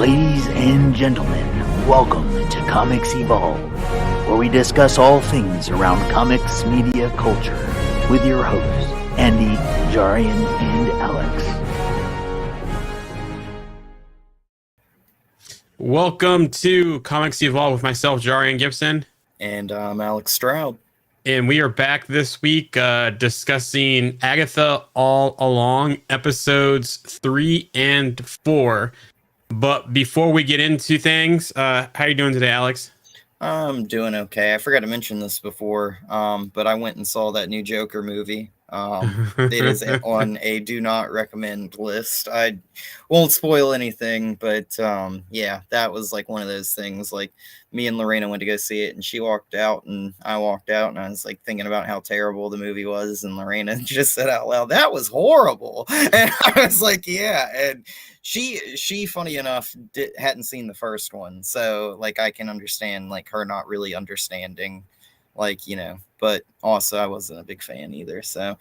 Ladies and gentlemen, welcome to Comics Evolve, where we discuss all things around comics media culture with your hosts, Andy, Jarian, and Alex. Welcome to Comics Evolve with myself, Jarian Gibson. And I'm Alex Stroud. And we are back this week discussing Agatha All Along, episodes 3 and 4. But before we get into things, how are you doing today, Alex? I'm doing okay. I forgot to mention this before, but I went and saw that new Joker movie. It is on a do not recommend list. I won't spoil anything, but yeah, that was like one of those things. Like me and Lorena went to go see it, and she walked out, and I walked out, and I was like thinking about how terrible the movie was, and Lorena just said out loud, "That was horrible," and I was like, "Yeah." And she funny enough hadn't seen the first one, so like I can understand like her not really understanding, like, you know. But also I wasn't a big fan either, so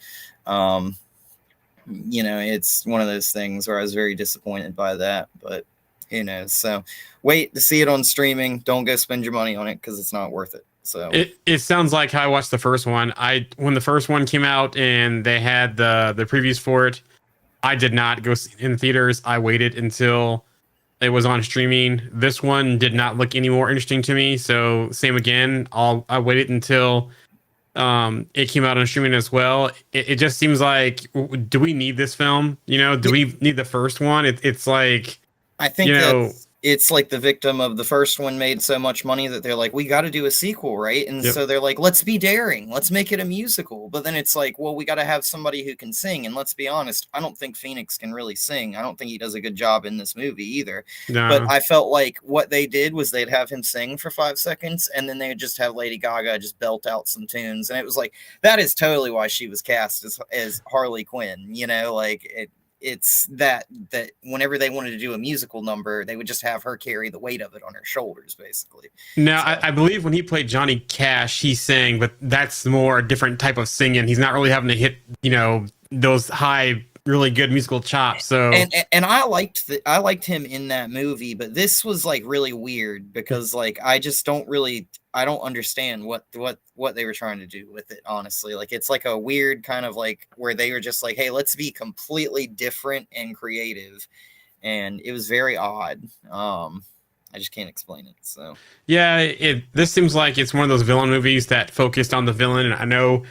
you know, it's one of those things where I was very disappointed by that. But you know, so wait to see it on streaming. Don't go spend your money on it because it's not worth it. So it sounds like how I watched the first one. When the first one came out and they had the previews for it, I did not go see it in theaters. I waited until it was on streaming. This one did not look any more interesting to me. So same again. I waited until it came out on streaming as well. It just seems like, do we need this film? You know, do we need the first one? It's like, I think, you know, it's like the victim of the first one made so much money that they're like, we got to do a sequel, right? And so they're like, let's be daring, let's make it a musical. But then it's like, well, we got to have somebody who can sing. And let's be honest, I don't think Phoenix can really sing. I don't think he does a good job in this movie either. No. But I felt like what they did was they'd have him sing for 5 seconds, and then they would just have Lady Gaga just belt out some tunes. And it was like, that is totally why she was cast as Harley Quinn, you know, like it's that whenever they wanted to do a musical number, they would just have her carry the weight of it on her shoulders, basically. No, so. I believe when he played Johnny Cash, he sang, but that's more a different type of singing. He's not really having to hit, you know, those high, really good musical chops. So and I liked him in that movie, but this was like really weird because like I don't understand what they were trying to do with it, honestly. Like it's like a weird kind of like where they were just like, hey, let's be completely different and creative, and it was very odd. I just can't explain it. So yeah, this seems like it's one of those villain movies that focused on the villain, and I know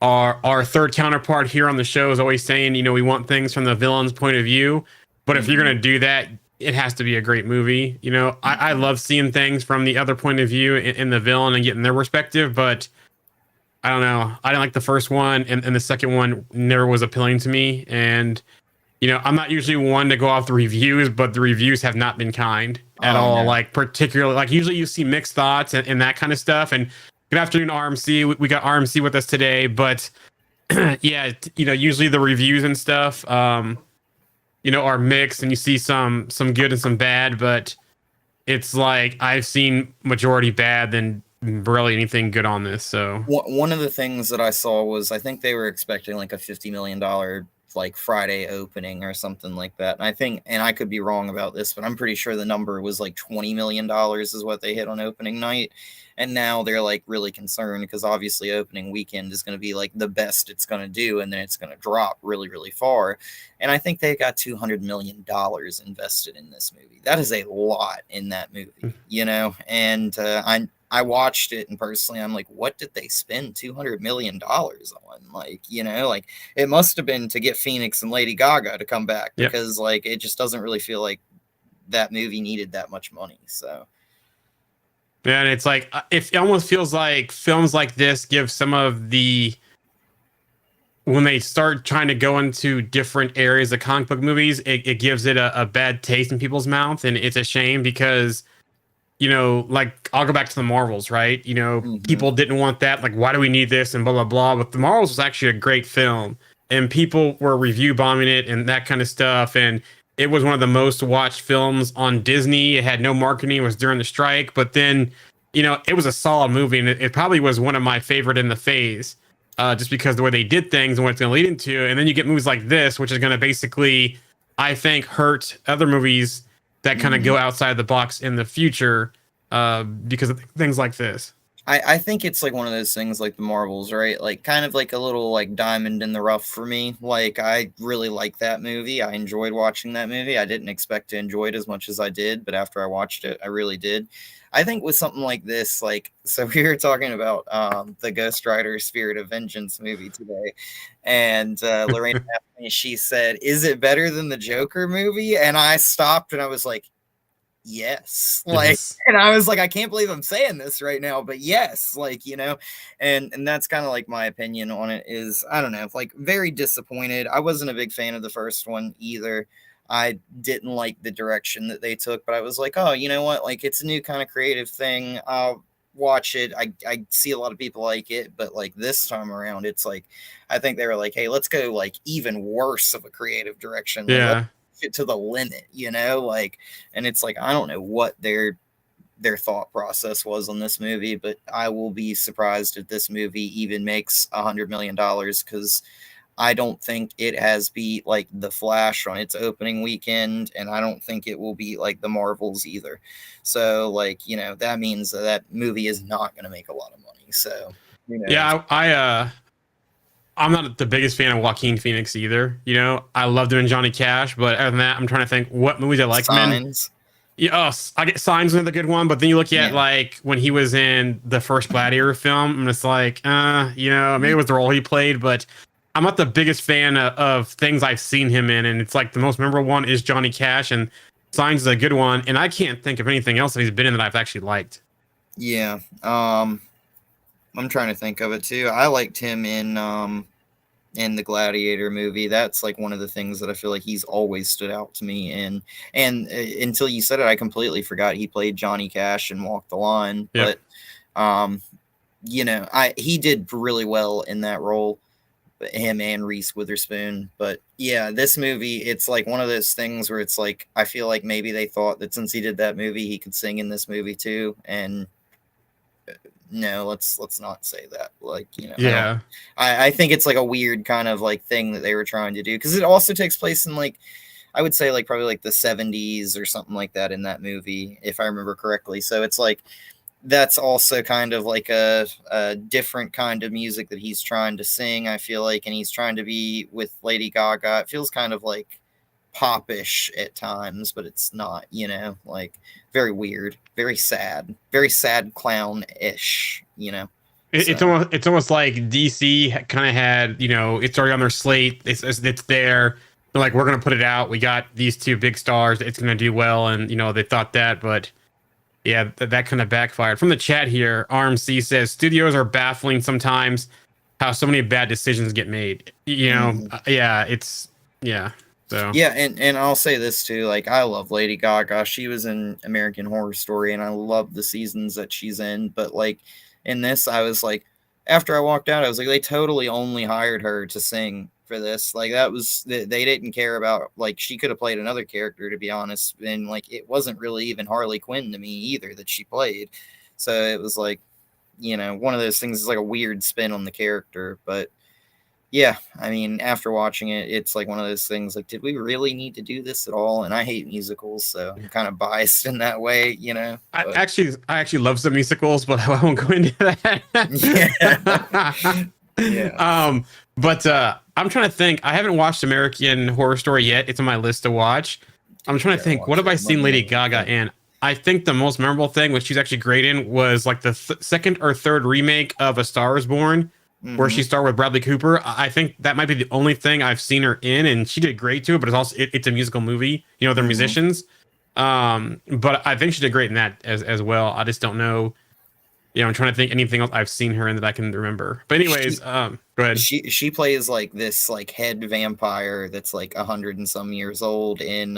our third counterpart here on the show is always saying, you know, we want things from the villain's point of view, but if you're gonna do that, it has to be a great movie. You know, I love seeing things from the other point of view in the villain and getting their perspective, but I don't know. I didn't like the first one, and the second one never was appealing to me. And, you know, I'm not usually one to go off the reviews, but the reviews have not been kind at all. No. Like, particularly, like, usually you see mixed thoughts and that kind of stuff. And good afternoon, RMC. We got RMC with us today, but yeah, you know, usually the reviews and stuff, you know, are mixed, and you see some good and some bad, but it's like I've seen majority bad than really anything good on this. So one of the things that I saw was I think they were expecting like a $50 million like Friday opening or something like that. And I think, and I could be wrong about this, but I'm pretty sure the number was like $20 million is what they hit on opening night. And now they're like really concerned because obviously opening weekend is going to be like the best it's going to do. And then it's going to drop really, really far. And I think they got $200 million invested in this movie. That is a lot in that movie, you know? And I watched it, and personally, I'm like, what did they spend $200 million on? Like, you know, like it must have been to get Phoenix and Lady Gaga to come back because like, it just doesn't really feel like that movie needed that much money. So. Yeah, and it's like, it almost feels like films like this give some of the, when they start trying to go into different areas of comic book movies, it gives it a bad taste in people's mouth. And it's a shame because, you know, like I'll go back to the Marvels, right? You know, people didn't want that. Like, why do we need this? And blah, blah, blah. But the Marvels was actually a great film, and people were review bombing it and that kind of stuff. And it was one of the most watched films on Disney. It had no marketing. It was during the strike. But then, you know, it was a solid movie. And it probably was one of my favorite in the phase, just because the way they did things and what it's going to lead into. And then you get movies like this, which is going to basically, I think, hurt other movies that kind of go outside the box in the future because of things like this. I think it's like one of those things like the Marvels, right? Like kind of like a little like diamond in the rough for me. Like I really like that movie. I enjoyed watching that movie. I didn't expect to enjoy it as much as I did, but after I watched it, I really did. I think with something like this, like so we were talking about the Ghost Rider Spirit of Vengeance movie today, and Lorraine asked me, she said, "Is it better than the Joker movie?" And I stopped and I was like, yes, like, Yes. and I was like, I can't believe I'm saying this right now, but yes, like, you know, and that's kind of like my opinion on it is, I don't know, like very disappointed. I wasn't a big fan of the first one either. I didn't like the direction that they took, but I was like, oh, you know what, like it's a new kind of creative thing. I'll watch it. I see a lot of people like it, but like this time around, it's like I think they were like, hey, let's go like even worse of a creative direction. Like, Yeah. it to the limit, you know, like, and it's like I don't know what their thought process was on this movie, but I will be surprised if this movie even makes $100 million, because I don't think it has beat like The Flash on its opening weekend, and I don't think it will beat like the Marvels either. So like, you know, that means that movie is not going to make a lot of money. So you know, Yeah, I'm not the biggest fan of Joaquin Phoenix either. You know, I love doing Johnny Cash, but other than that, I'm trying to think what movies I like him in. Signs. Yeah, I get Signs another good one, but then you look at Yeah. like when he was in the first Gladiator film, and it's like, you know, maybe it was the role he played, but I'm not the biggest fan of things I've seen him in, and it's like the most memorable one is Johnny Cash, and Signs is a good one, and I can't think of anything else that he's been in that I've actually liked. Yeah. I'm trying to think of it too. I liked him in the Gladiator movie. That's like one of the things that I feel like he's always stood out to me in. And until you said it, I completely forgot he played Johnny Cash in Walk the Line. Yep. But you know, he did really well in that role. Him and Reese Witherspoon. But yeah, this movie, it's like one of those things where it's like I feel like maybe they thought that since he did that movie, he could sing in this movie too. And no, let's not say that. Like, you know, Yeah. I think it's like a weird kind of like thing that they were trying to do, because it also takes place in like, I would say like probably like the 70s or something like that in that movie, if I remember correctly. So it's like that's also kind of like a different kind of music that he's trying to sing, I feel like, and he's trying to be with Lady Gaga. It feels kind of like popish at times, but it's not, you know, like very weird, very sad clown-ish, you know. It's almost like DC kind of had, you know, it's already on their slate. It's there. They're like, we're gonna put it out. We got these two big stars. It's gonna do well, and you know they thought that, but yeah, that kind of backfired. From the chat here, RMC says studios are baffling sometimes. How so many bad decisions get made. You know, yeah, it's yeah. So yeah, and I'll say this too, like I love Lady Gaga. She was in American Horror Story, and I love the seasons that she's in. But like in this, I was like, after I walked out, I was like, they totally only hired her to sing for this. Like that was they didn't care about, like, she could have played another character, to be honest, and like it wasn't really even Harley Quinn to me either that she played. So it was like, you know, one of those things is like a weird spin on the character. But yeah, I mean, after watching it, it's like one of those things like, did we really need to do this at all? And I hate musicals, so I'm kind of biased in that way, you know. I actually love some musicals, but I won't go into that. Yeah. But I'm trying to think. I haven't watched American Horror Story yet. It's on my list to watch. I'm trying to think. What have I seen Lady Gaga in? I think the most memorable thing, which she's actually great in, was like the second or third remake of A Star Is Born, where she starred with Bradley Cooper. I think that might be the only thing I've seen her in, and she did great too. But it's also it's a musical movie. You know, they're musicians. But I think she did great in that as well. I just don't know. You know, I'm trying to think anything else I've seen her in that I can remember. But anyways, go ahead. She plays like this like head vampire that's like 100 and some years old in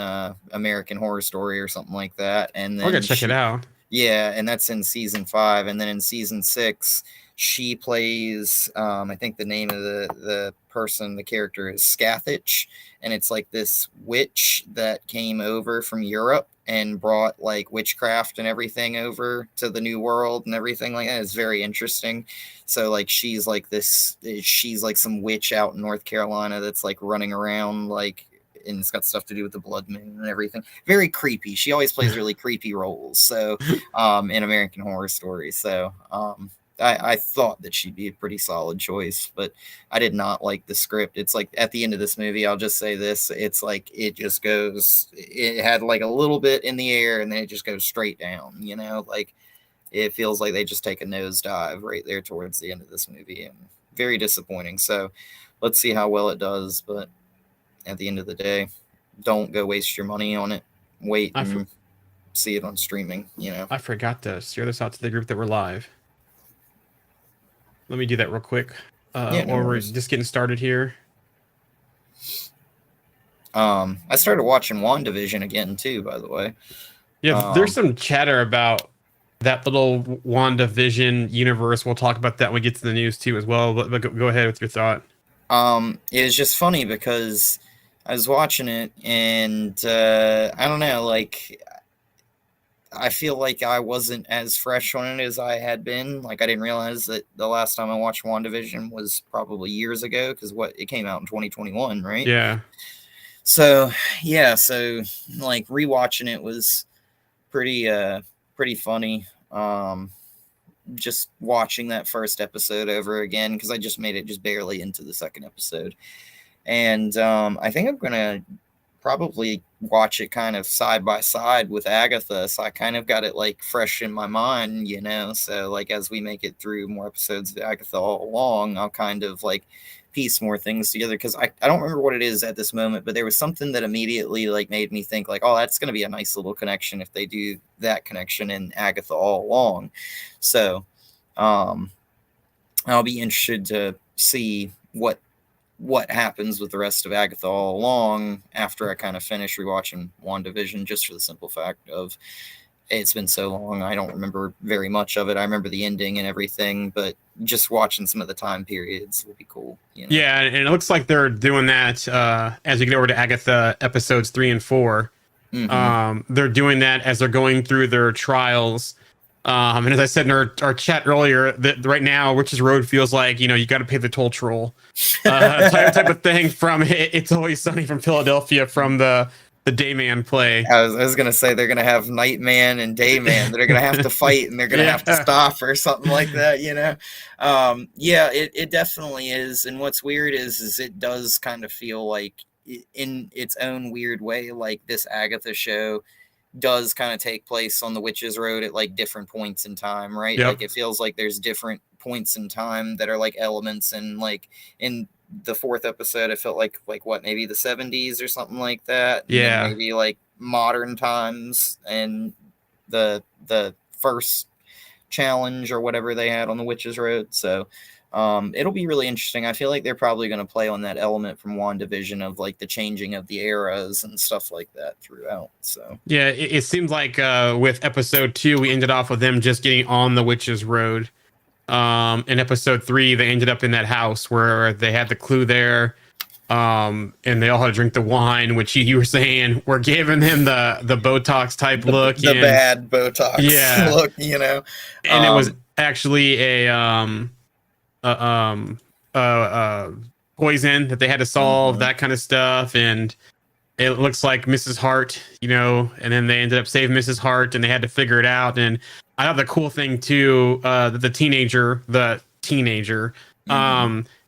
American Horror Story or something like that. And then I'll go check it out. Yeah, and that's in season 5, and then in season 6 she plays I think the name of the person, the character is Scathach, and it's like this witch that came over from Europe and brought like witchcraft and everything over to the new world and everything like that. It's very interesting. So like she's like some witch out in North Carolina that's like running around like and it's got stuff to do with the blood moon and everything. Very creepy. She always plays really creepy roles. So, in American Horror Story. So, I thought that she'd be a pretty solid choice, but I did not like the script. It's like at the end of this movie, I'll just say this: it's like it just goes. It had like a little bit in the air, and then it just goes straight down. You know, like it feels like they just take a nosedive right there towards the end of this movie, and very disappointing. So let's see how well it does. But at the end of the day, don't go waste your money on it. Wait and see it on streaming. You know, I forgot to share this out to the group that we're live. Let me do that real quick. Or we're just getting started here. I started watching WandaVision again too, by the way. Yeah, there's some chatter about that little WandaVision universe. We'll talk about that when we get to the news too as well. But go ahead with your thought. It was just funny because I was watching it and I don't know, like I feel like I wasn't as fresh on it as I had been. Like I didn't realize that the last time I watched WandaVision was probably years ago because it came out in 2021, right? Yeah. So yeah, so like rewatching it was pretty funny. Just watching that first episode over again because I just made it just barely into the second episode, and I think I'm gonna probably watch it kind of side by side with Agatha, so I kind of got it like fresh in my mind, you know. So like as we make it through more episodes of Agatha all along, I'll kind of like piece more things together because I don't remember what it is at this moment, but there was something that immediately like made me think like, oh, that's going to be a nice little connection if they do that connection in Agatha all along. So I'll be interested to see what happens with the rest of Agatha all along after I kind of finish rewatching WandaVision, just for the simple fact of it's been so long. I don't remember very much of it. I remember the ending and everything, but just watching some of the time periods will be cool. You know? Yeah, and it looks like they're doing that as we get over to Agatha episodes 3 and 4. Mm-hmm. They're doing that as they're going through their trials. And as I said in our chat earlier, that right now Witch's Road feels like, you know, you got to pay the toll troll type of thing from It's Always Sunny from Philadelphia from the Dayman play. I was going to say they're going to have Nightman and Dayman that are going to have to fight and they're going to have to stop or something like that, you know? Yeah, it definitely is. And what's weird is it does kind of feel like in its own weird way, like this Agatha show does kind of take place on the Witch's Road at like different points in time, right? Yep. Like it feels like there's different points in time that are like elements, and like in the fourth episode, it felt like what, maybe the 70s or something like that. Yeah. And maybe like modern times and the first challenge or whatever they had on the Witch's Road. So it'll be really interesting. I feel like they're probably going to play on that element from WandaVision of like the changing of the eras and stuff like that throughout. So yeah, it seems like with episode 2, we ended off with them just getting on the Witch's Road. In episode 3, they ended up in that house where they had the clue there. And they all had to drink the wine, which you were saying we're giving him the Botox type look. The bad Botox look, you know. And it was actually a poison that they had to solve, that kind of stuff. And it looks like Mrs. Hart, you know, and then they ended up saving Mrs. Hart and they had to figure it out. And I thought the cool thing too, the teenager,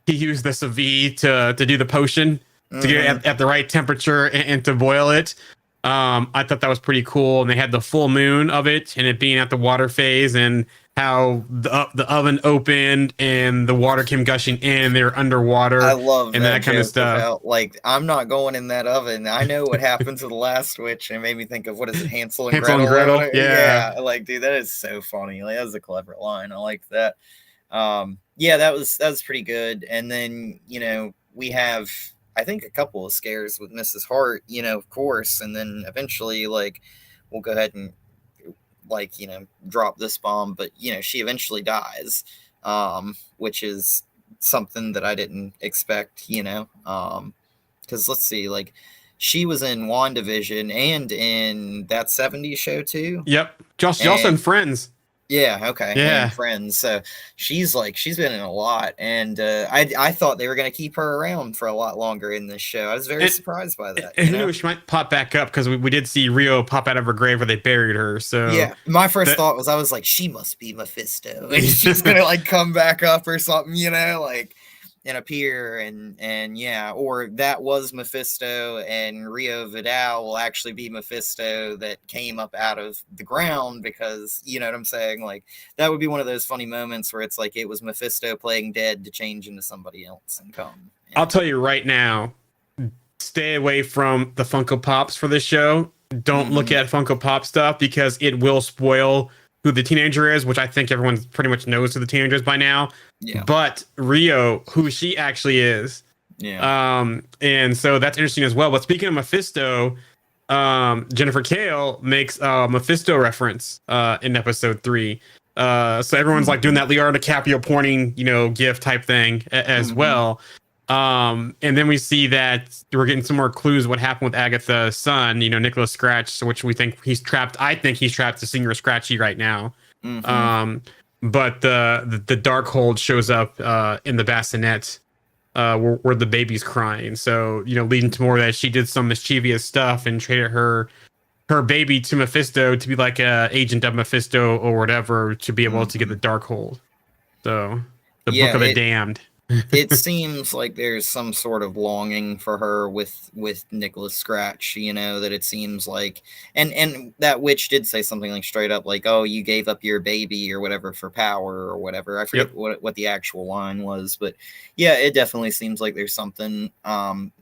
he used the Savi to do the potion to get it at the right temperature and to boil it. I thought that was pretty cool. And they had the full moon of it and it being at the water phase and how the oven opened and the water came gushing in. They were underwater. I love and that kind of stuff. About, like, I'm not going in that oven. I know what happened to the last witch, and it made me think of, what is it, Hansel and Gretel? Yeah. Like, dude, that is so funny. Like, that was a clever line. I like that. Yeah, that was pretty good. And then, you know, we have, I think, a couple of scares with Mrs. Hart, you know, of course, and then eventually, like, we'll go ahead and, like, you know, drop this bomb, but, you know, she eventually dies, which is something that I didn't expect, you know, because let's see, like, she was in WandaVision and in that 70s show too. Yep. Just in Friends. Yeah, okay. Yeah. And Friends. So she's been in a lot, and I thought they were gonna keep her around for a lot longer in this show. I was very surprised by that. And who knew she might pop back up, because we did see Rio pop out of her grave where they buried her. So yeah, my first thought was, I was like, she must be Mephisto, and she's gonna like come back up or something, like, and appear, and yeah, or that was Mephisto, and Rio Vidal will actually be Mephisto that came up out of the ground, because you know what I'm saying, like that would be one of those funny moments where it's like it was Mephisto playing dead to change into somebody else and come. I'll tell you right now, stay away from the Funko Pops for this show. Don't look at Funko Pop stuff, because it will spoil who the teenager is, which I think everyone pretty much knows who the teenager is by now. Yeah. But Rio, who she actually is. Yeah. And so that's interesting as well. But speaking of Mephisto, Jennifer Kale makes a Mephisto reference in episode 3. So everyone's like doing that Leonardo DiCaprio pointing, gif type thing as well. And then we see that we're getting some more clues what happened with Agatha's son, Nicholas Scratch, which we think he's trapped. I think he's trapped to Senior Scratchy right now. But the Darkhold shows up in the bassinet where the baby's crying. So, leading to more that she did some mischievous stuff and traded her baby to Mephisto to be like a agent of Mephisto or whatever, to be able to get the Darkhold. So the Book of the Damned. It seems like there's some sort of longing for her with Nicholas Scratch, that it seems like, and that witch did say something like straight up like, oh, you gave up your baby or whatever for power or whatever. I forget what the actual line was, but yeah, it definitely seems like there's something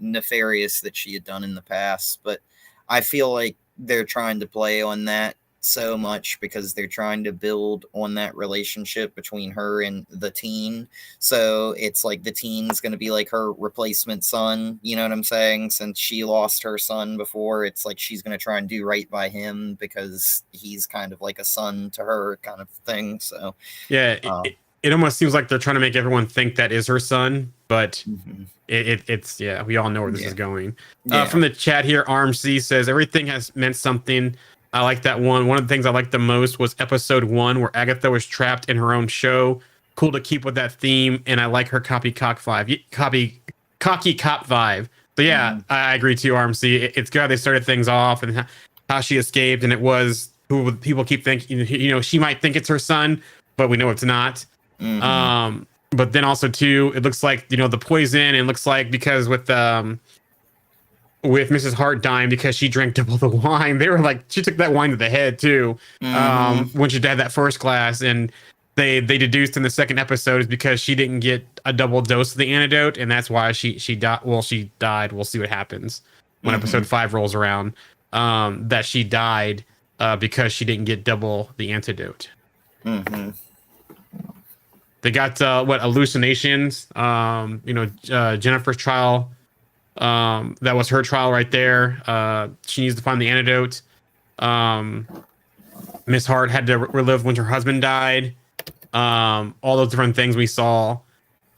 nefarious that she had done in the past. But I feel like they're trying to play on that so much, because they're trying to build on that relationship between her and the teen. So it's like the teen's going to be like her replacement son, you know what I'm saying? Since she lost her son before, it's like she's going to try and do right by him, because he's kind of like a son to her kind of thing. So yeah, it almost seems like they're trying to make everyone think that is her son, but it's we all know where this is going. From the chat here, RMC says everything has meant something. I like that one. One of the things I liked the most was episode 1, where Agatha was trapped in her own show. Cool to keep with that theme, and I like her cocky cop vibe. So yeah, I agree too, RMC. It's good how they started things off and how she escaped, and it was who people keep thinking, she might think it's her son, but we know it's not. But then also too, it looks like the poison, and it looks like because with Mrs. Hart dying because she drank double the wine. They were like, she took that wine to the head too. When she had that first glass, and they deduced in the second episode is because she didn't get a double dose of the antidote, and that's why she died. Well, she died. We'll see what happens when episode 5 rolls around. That she died because she didn't get double the antidote. They got hallucinations. Jennifer's trial. That was her trial right there. She needs to find the antidote. Miss Hart had to relive when her husband died. All those different things we saw.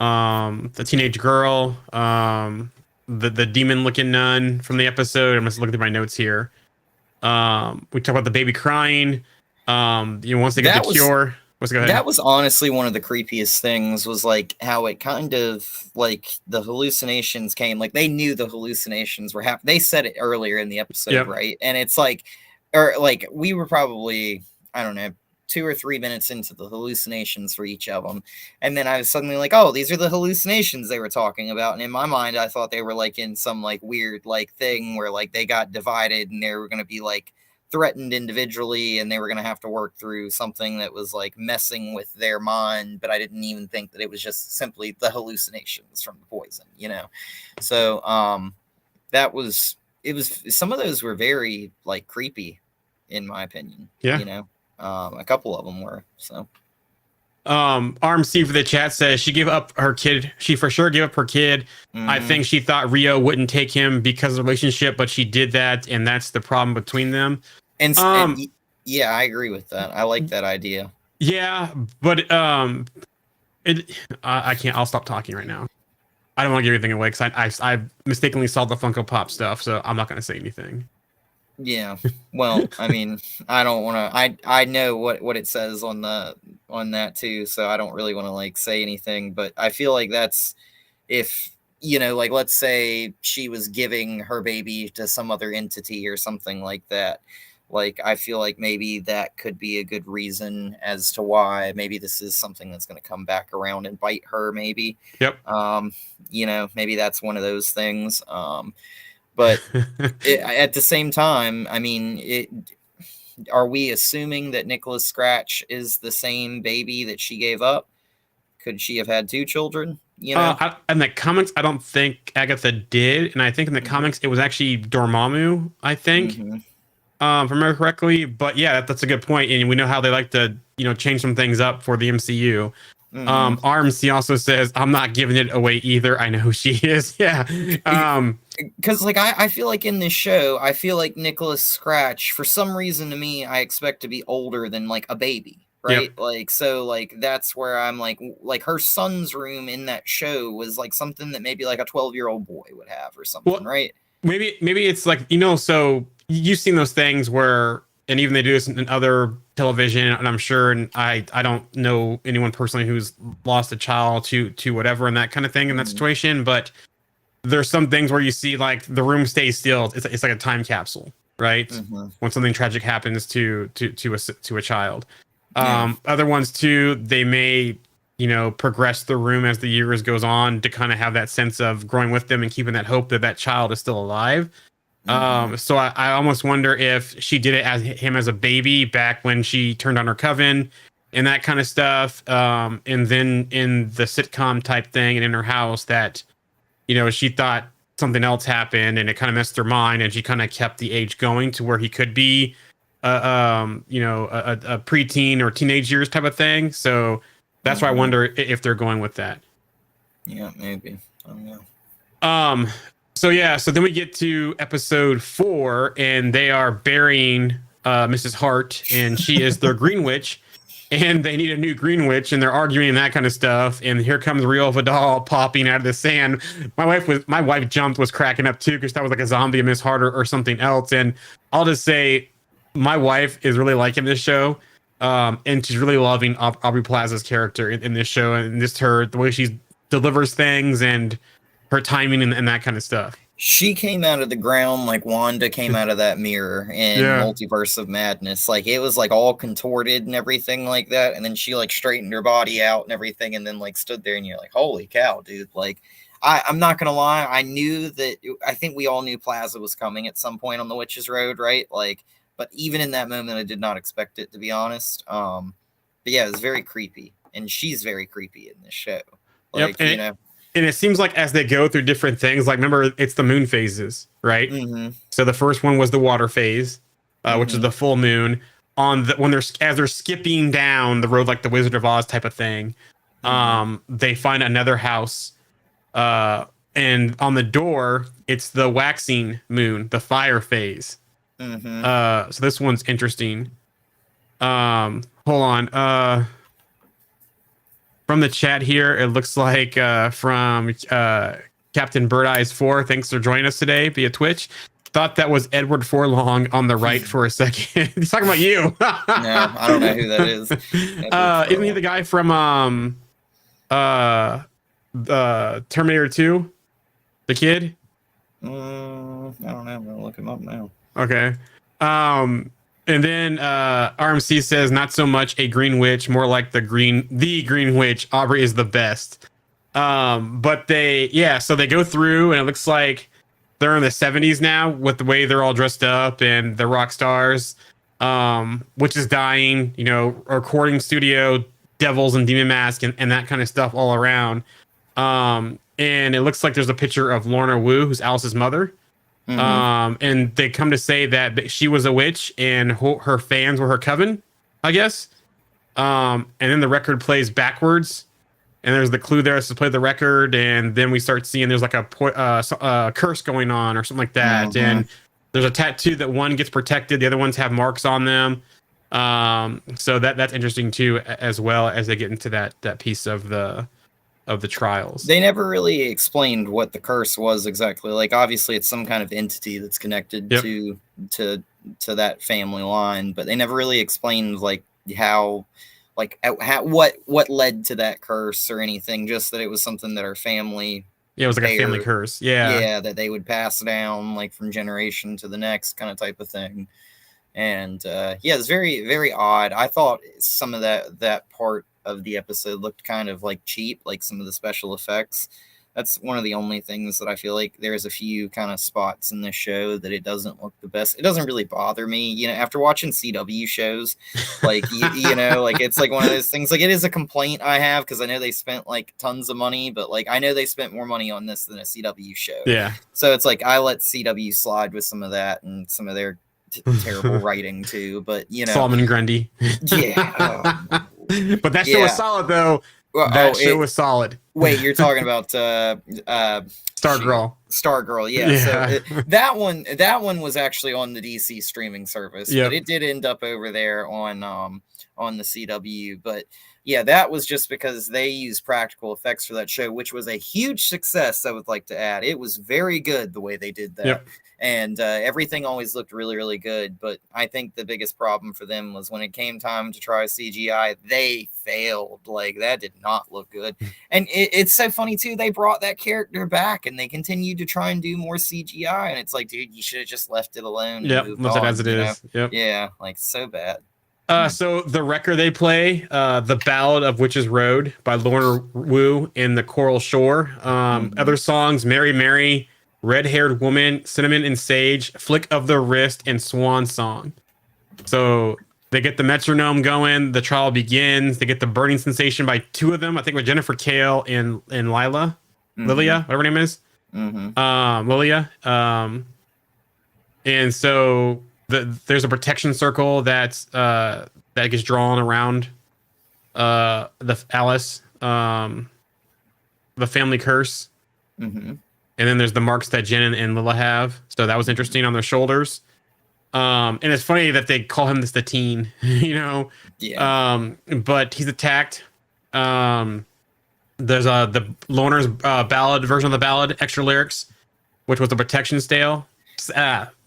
The teenage girl, the demon looking nun from the episode. I'm just looking through my notes here. We talked about the baby crying. Once they get the cure. That was honestly one of the creepiest things, was like how it kind of like the hallucinations came, like they knew the hallucinations were happening. They said it earlier in the episode, right? And it's like, or like we were probably, I don't know, 2 or 3 minutes into the hallucinations for each of them. And then I was suddenly like, oh, these are the hallucinations they were talking about. And in my mind, I thought they were like in some like weird like thing where like they got divided and they were going to be like threatened individually, and they were going to have to work through something that was like messing with their mind. But I didn't even think that it was just simply the hallucinations from the poison, So it was some of those were very like creepy in my opinion. A couple of them were. So RMC for the chat says she gave up her kid. She for sure gave up her kid. I think she thought Rio wouldn't take him because of the relationship, but she did that, and that's the problem between them. And yeah, I agree with that. I like that idea. Yeah, but I can't. I'll stop talking right now. I don't want to give anything away because I mistakenly saw the Funko Pop stuff, so I'm not going to say anything. Yeah. Well, I mean, I don't want to. I know what it says on that too, so I don't really want to like say anything. But I feel like that's if like let's say she was giving her baby to some other entity or something like that. Like I feel like maybe that could be a good reason as to why maybe this is something that's going to come back around and bite her. Maybe. Yep. Maybe that's one of those things. But at the same time, I mean, are we assuming that Nicholas Scratch is the same baby that she gave up? Could she have had two children? In the comics, I don't think Agatha did, and I think in the comics it was actually Dormammu. I think, if I remember correctly. But yeah, that's a good point, and we know how they like to change some things up for the MCU. RMC also says, I'm not giving it away either. I know who she is. Yeah. Because like I feel like in this show, I feel like Nicholas Scratch, for some reason to me, I expect to be older than like a baby. Right. Yep. Like, so like, that's where I'm like her son's room in that show was like something that maybe like a 12-year-old boy would have or something. Well, right. Maybe it's like, so you've seen those things where, and even they do this in other television, and I'm sure, and I don't know anyone personally who's lost a child to whatever and that kind of thing in that situation, but there's some things where you see like the room stays still. It's like a time capsule, right? When something tragic happens to a child. Other ones too, they may progress the room as the years goes on to kind of have that sense of growing with them and keeping that hope that child is still alive. So I almost wonder if she did it as him as a baby back when she turned on her coven and that kind of stuff. And then in the sitcom type thing and in her house that, she thought something else happened and it kind of messed her mind, and she kind of kept the age going to where he could be, a preteen or teenage years type of thing. So that's why I wonder if they're going with that. Yeah, maybe. I don't know. So then we get to episode 4, and they are burying Mrs. Hart, and she is their Green Witch, and they need a new Green Witch, and they're arguing and that kind of stuff. And here comes Rio Vidal popping out of the sand. My wife jumped, was cracking up too, because that was like a zombie of Miss Hart or something else. And I'll just say, my wife is really liking this show, and she's really loving Aubrey Plaza's character in this show, and just the way she delivers things and her timing and that kind of stuff. She came out of the ground like Wanda came out of that mirror in Multiverse of Madness. Like it was like all contorted and everything like that. And then she like straightened her body out and everything, and then like stood there and you're like, holy cow, dude. Like I'm not going to lie. I think we all knew Plaza was coming at some point on the Witch's Road, right? Like, but even in that moment, I did not expect it, to be honest. But yeah, it was very creepy, and she's very creepy in this show. Like, and it seems like as they go through different things, like remember, it's the moon phases, right? So the first one was the water phase, which is the full moon. As they're skipping down the road, like the Wizard of Oz type of thing, they find another house, and on the door, it's the waxing moon, the fire phase. So this one's interesting. Hold on. From the chat here, it looks like from Captain Bird Eyes 4, thanks for joining us today via Twitch. Thought that was Edward Forlong on the right for a second. He's talking about you. No, I don't know who that is. Isn't he the guy from Terminator 2? The kid? I don't know. I'm gonna look him up now. Okay. And then RMC says, not so much a Green Witch, more like the Green Witch. Aubrey is the best. But so they go through, and it looks like they're in the 70s now with the way they're all dressed up, and the rock stars, Witch is dying, recording studio, devils and demon mask, and that kind of stuff all around. And it looks like there's a picture of Lorna Wu, who's Alice's mother. And they come to say that she was a witch and her fans were her coven, I guess. And then the record plays backwards, and there's the clue there to play the record, and then we start seeing there's like a curse going on or something like that. And there's a tattoo that one gets protected, the other ones have marks on them. So that's interesting too, as well as they get into that piece of the the trials. They never really explained what the curse was exactly. Like, obviously, it's some kind of entity that's connected Yep. to that family line, but they never really explained like how what led to that curse or anything. Just that it was something that our family. Yeah, it was like a family curse. Yeah. Yeah, that they would pass down like from generation to the next kind of type of thing. And yeah, it's very, very odd. I thought some of that part of the episode looked kind of like cheap, like some of the special effects. That's one of the only things that I feel like there's a few kind of spots in this show that it doesn't look the best. It doesn't really bother me, you know, after watching CW shows, like, you know, like it's like one of those things, like it is a complaint I have because I know they spent like tons of money, but like I know they spent more money on this than a CW show. Yeah. So it's like I let CW slide with some of that and some of their terrible writing too, but you know, Solomon Grundy. Yeah. But that show was solid though. Well, that show was solid. Wait, you're talking about Stargirl. Stargirl, yeah. So that one was actually on the DC streaming service, but it did end up over there on the CW. But yeah, that was just because they used practical effects for that show, which was a huge success. I would like to add, it was very good the way they did that. And everything always looked really, really good. But I think the biggest problem for them was when it came time to try CGI, they failed. Like, that did not look good. And it's so funny, too. They brought that character back, and they continued to try and do more CGI. And it's like, dude, you should have just left it alone. Left it as it is. Yeah, like, so bad. So the record they play, The Ballad of Witches Road by Lorna Wu in The Coral Shore. Other songs, Mary Mary, Red-Haired Woman, Cinnamon and Sage, Flick of the Wrist, and Swan Song. So they get the metronome going. The trial begins. They get the burning sensation by two of them. I think with Jennifer Kale and Lilia, whatever her name is. Lilia. And so there's a protection circle that gets drawn around the Alice, the family curse. And then there's the marks that Jen and Lila have. So that was interesting on their shoulders. And it's funny that they call him the teen, you know? Yeah. But he's attacked. There's the Lorna's ballad version of the ballad, extra lyrics, which was the protection spell.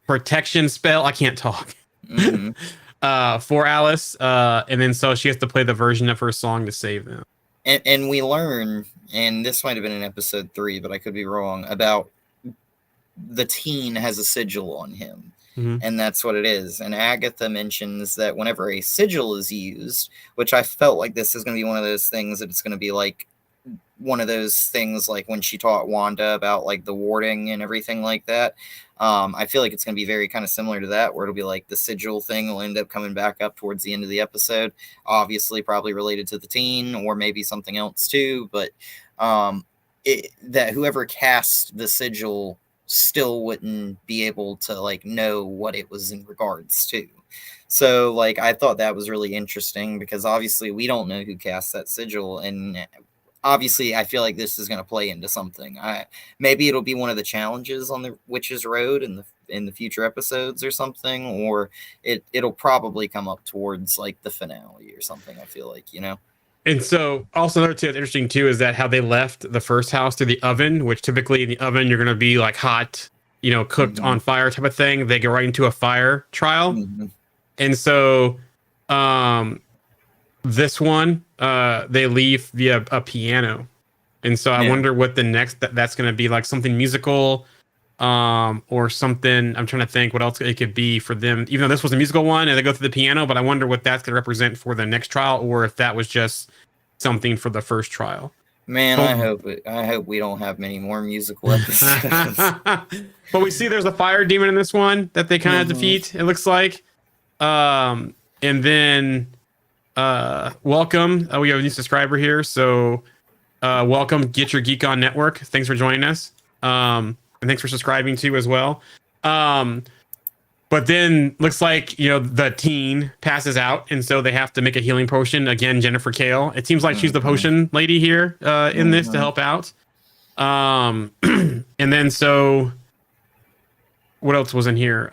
Protection spell. I can't talk. For Alice. And then so she has to play the version of her song to save them. And we learn, and this might have been in episode 3, but I could be wrong, about the teen has a sigil on him. And that's what it is. And Agatha mentions that whenever a sigil is used, which I felt like this is going to be one of those things that it's going to be like one of those things like when she taught Wanda about like the warding and everything like that. I feel like it's going to be very kind of similar to that, where it'll be like the sigil thing will end up coming back up towards the end of the episode. Obviously, probably related to the teen or maybe something else too. But that whoever cast the sigil still wouldn't be able to like know what it was in regards to. So like I thought that was really interesting because obviously we don't know who cast that sigil, and obviously I feel like this is going to play into something. Maybe it'll be one of the challenges on the Witch's Road in the future episodes or something, or it'll probably come up towards like the finale or something, I feel like, you know. And so also another thing that's interesting too is that how they left the first house through the oven, which typically in the oven you're going to be like hot, you know, cooked on fire type of thing. They go right into a fire trial. And so this one they leave via a piano. And so I wonder what the next that's going to be, like something musical or something. I'm trying to think what else it could be for them, even though this was a musical one and they go through the piano, but I wonder what that's going to represent for the next trial, or if that was just something for the first trial. Man, I hope we don't have many more musical episodes. But we see there's a fire demon in this one that they kind of defeat, it looks like. And then welcome. We have a new subscriber here, so welcome. Get Your Geek On Network. Thanks for joining us. And thanks for subscribing too as well. But then looks like, you know, the teen passes out, and so they have to make a healing potion. Again, Jennifer Kale. It seems like she's the potion lady here in this to help out. And then so what else was in here?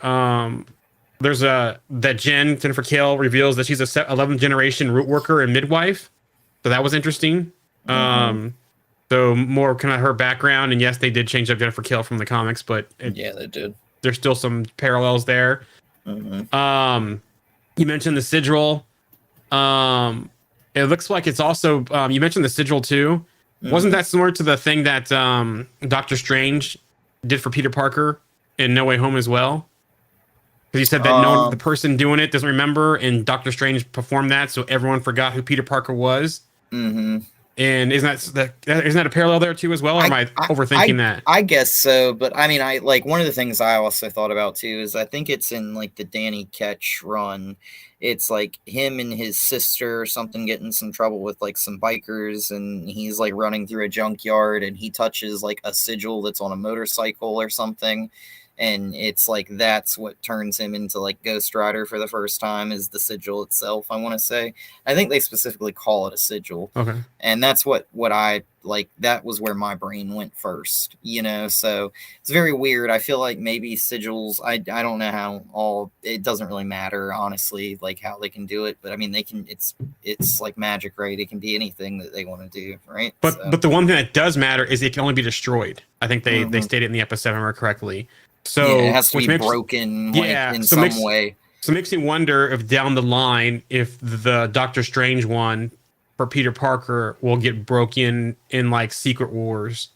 There's that Jennifer Kale reveals that she's a 11th generation root worker and midwife. So that was interesting. So more kind of her background, and yes, they did change up Jennifer Kale from the comics, but Yeah, they did. there's still some parallels there. Mm-hmm. You mentioned the sigil. It looks like it's also you mentioned the sigil too. Wasn't that similar to the thing that Doctor Strange did for Peter Parker in No Way Home as well? Because you said that the person doing it doesn't remember, and Doctor Strange performed that, so everyone forgot who Peter Parker was. Mm-hmm. And isn't that a parallel there too as well? Or am I overthinking that? I guess so, but I mean, I like one of the things I also thought about too is I think it's in like the Danny Ketch run. It's like him and his sister or something get in some trouble with like some bikers, and he's like running through a junkyard, and he touches like a sigil that's on a motorcycle or something. And it's like that's what turns him into like Ghost Rider for the first time is the sigil itself. I want to say I think they specifically call it a sigil. Okay, and that's what I like. That was where my brain went first, you know. So it's very weird. I feel like maybe sigils. I don't know how all. It doesn't really matter, honestly, like how they can do it. But I mean, they can. It's like magic, right? It can be anything that they want to do, right? but the one thing that does matter is it can only be destroyed. I think they stated in the episode, if I remember correctly. So yeah, it has to be broken, like, in some way. So it makes me wonder if down the line, if the Doctor Strange one for Peter Parker will get broken in like Secret Wars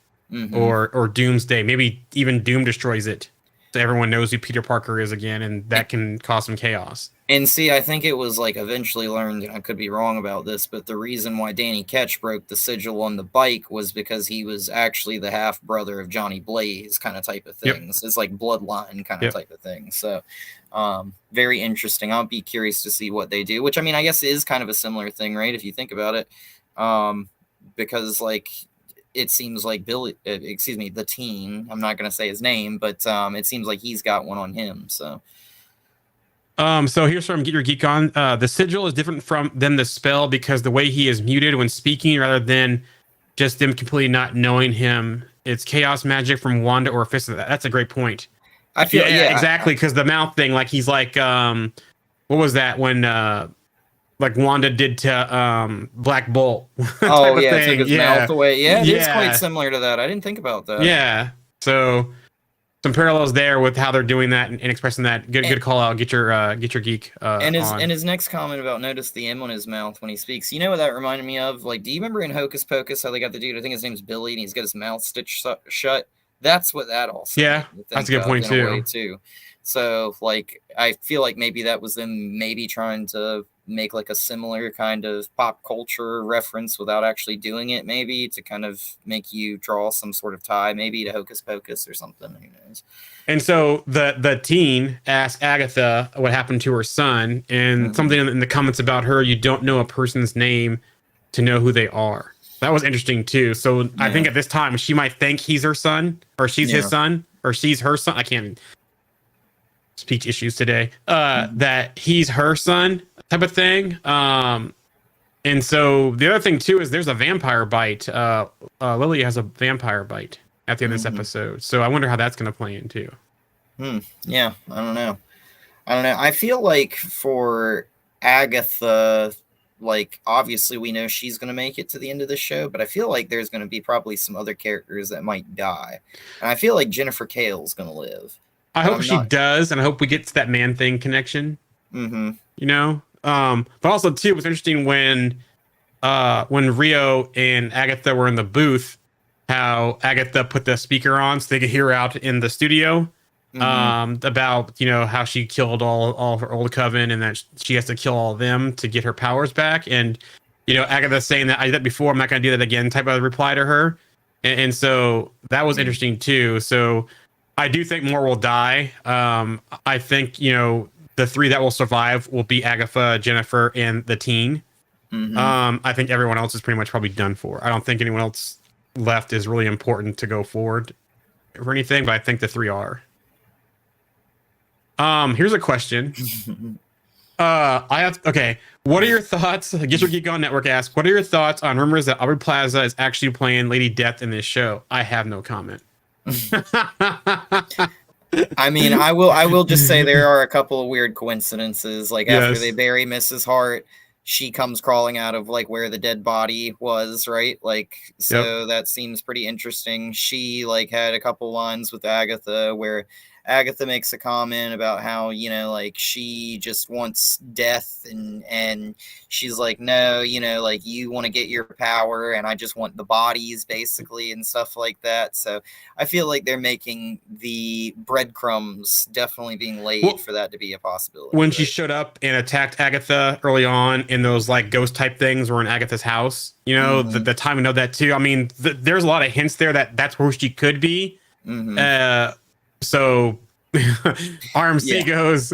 or Doomsday. Maybe even Doom destroys it, so everyone knows who Peter Parker is again, and that can cause some chaos. And see, I think it was like eventually learned, and I could be wrong about this, but the reason why Danny Ketch broke the sigil on the bike was because he was actually the half brother of Johnny Blaze, kind of type of things. It's like bloodline kind of type of thing. So, very interesting. I'll be curious to see what they do, which I mean, I guess is kind of a similar thing, right? If you think about it, because like it seems like the teen. I'm not going to say his name, but it seems like he's got one on him. So. So here's from Get Your Geek On. The sigil is different than the spell because the way he is muted when speaking, rather than just them completely not knowing him. It's chaos magic from Wanda or Fist. That's a great point. I feel exactly, because the mouth thing, like he's like, what was that when like Wanda did to Black Bolt? Oh yeah, take his mouth away. Yeah, it is quite similar to that. I didn't think about that. Yeah, so. Some parallels there with how they're doing that and expressing that. Good call out. Get your geek. And his next comment about notice the M on his mouth when he speaks. You know what that reminded me of? Like, do you remember in Hocus Pocus how they got the dude? I think his name's Billy, and he's got his mouth stitched shut. That's what that also. Yeah, that's a good point too. So, like, I feel like maybe that was them maybe trying to make like a similar kind of pop culture reference without actually doing it, maybe to kind of make you draw some sort of tie, maybe to Hocus Pocus or something. Who knows? And so the teen asked Agatha what happened to her son, and something in the comments about her, you don't know a person's name to know who they are. That was interesting too. So I think at this time she might think he's her son, or she's his son, or she's her son. I can't speech issues today. That he's her son, type of thing. And so the other thing too is there's a vampire bite. Lily has a vampire bite at the end of this episode. So I wonder how that's going to play in too. Yeah, I don't know. I feel like for Agatha, like obviously we know she's going to make it to the end of the show, but I feel like there's going to be probably some other characters that might die. And I feel like Jennifer Kale's going to live. I hope she does, and I hope we get to that Man-Thing connection. You know? But also too, it was interesting when Rio and Agatha were in the booth, how Agatha put the speaker on so they could hear out in the studio about, you know, how she killed all of her old coven and that she has to kill all of them to get her powers back. And, you know, Agatha saying that I did that before, I'm not going to do that again type of reply to her. And so that was interesting too. So I do think more will die. I think, you know, the three that will survive will be Agatha, Jennifer, and the teen. I think everyone else is pretty much probably done for. I don't think anyone else left is really important to go forward or anything, but I think the three are. Here's a question. What are your thoughts? Get Your Geek On Network asks, what are your thoughts on rumors that Aubrey Plaza is actually playing Lady Death in this show? I have no comment. I mean, I will just say there are a couple of weird coincidences. Like after they bury Mrs. Hart, she comes crawling out of like where the dead body was, right? Like, so Yep. that seems pretty interesting. She like had a couple lines with Agatha where Agatha makes a comment about how, you know, like she just wants death, and she's like, no, you know, like you want to get your power and I just want the bodies basically and stuff like that. So I feel like they're making the breadcrumbs definitely being laid Well, for that to be a possibility. when she Right? showed up and attacked Agatha early on, and those like ghost type things were in Agatha's house, you know, Mhm. the time we know that too. I mean, there's a lot of hints there that that's where she could be. Mhm. So RMC Yeah. goes.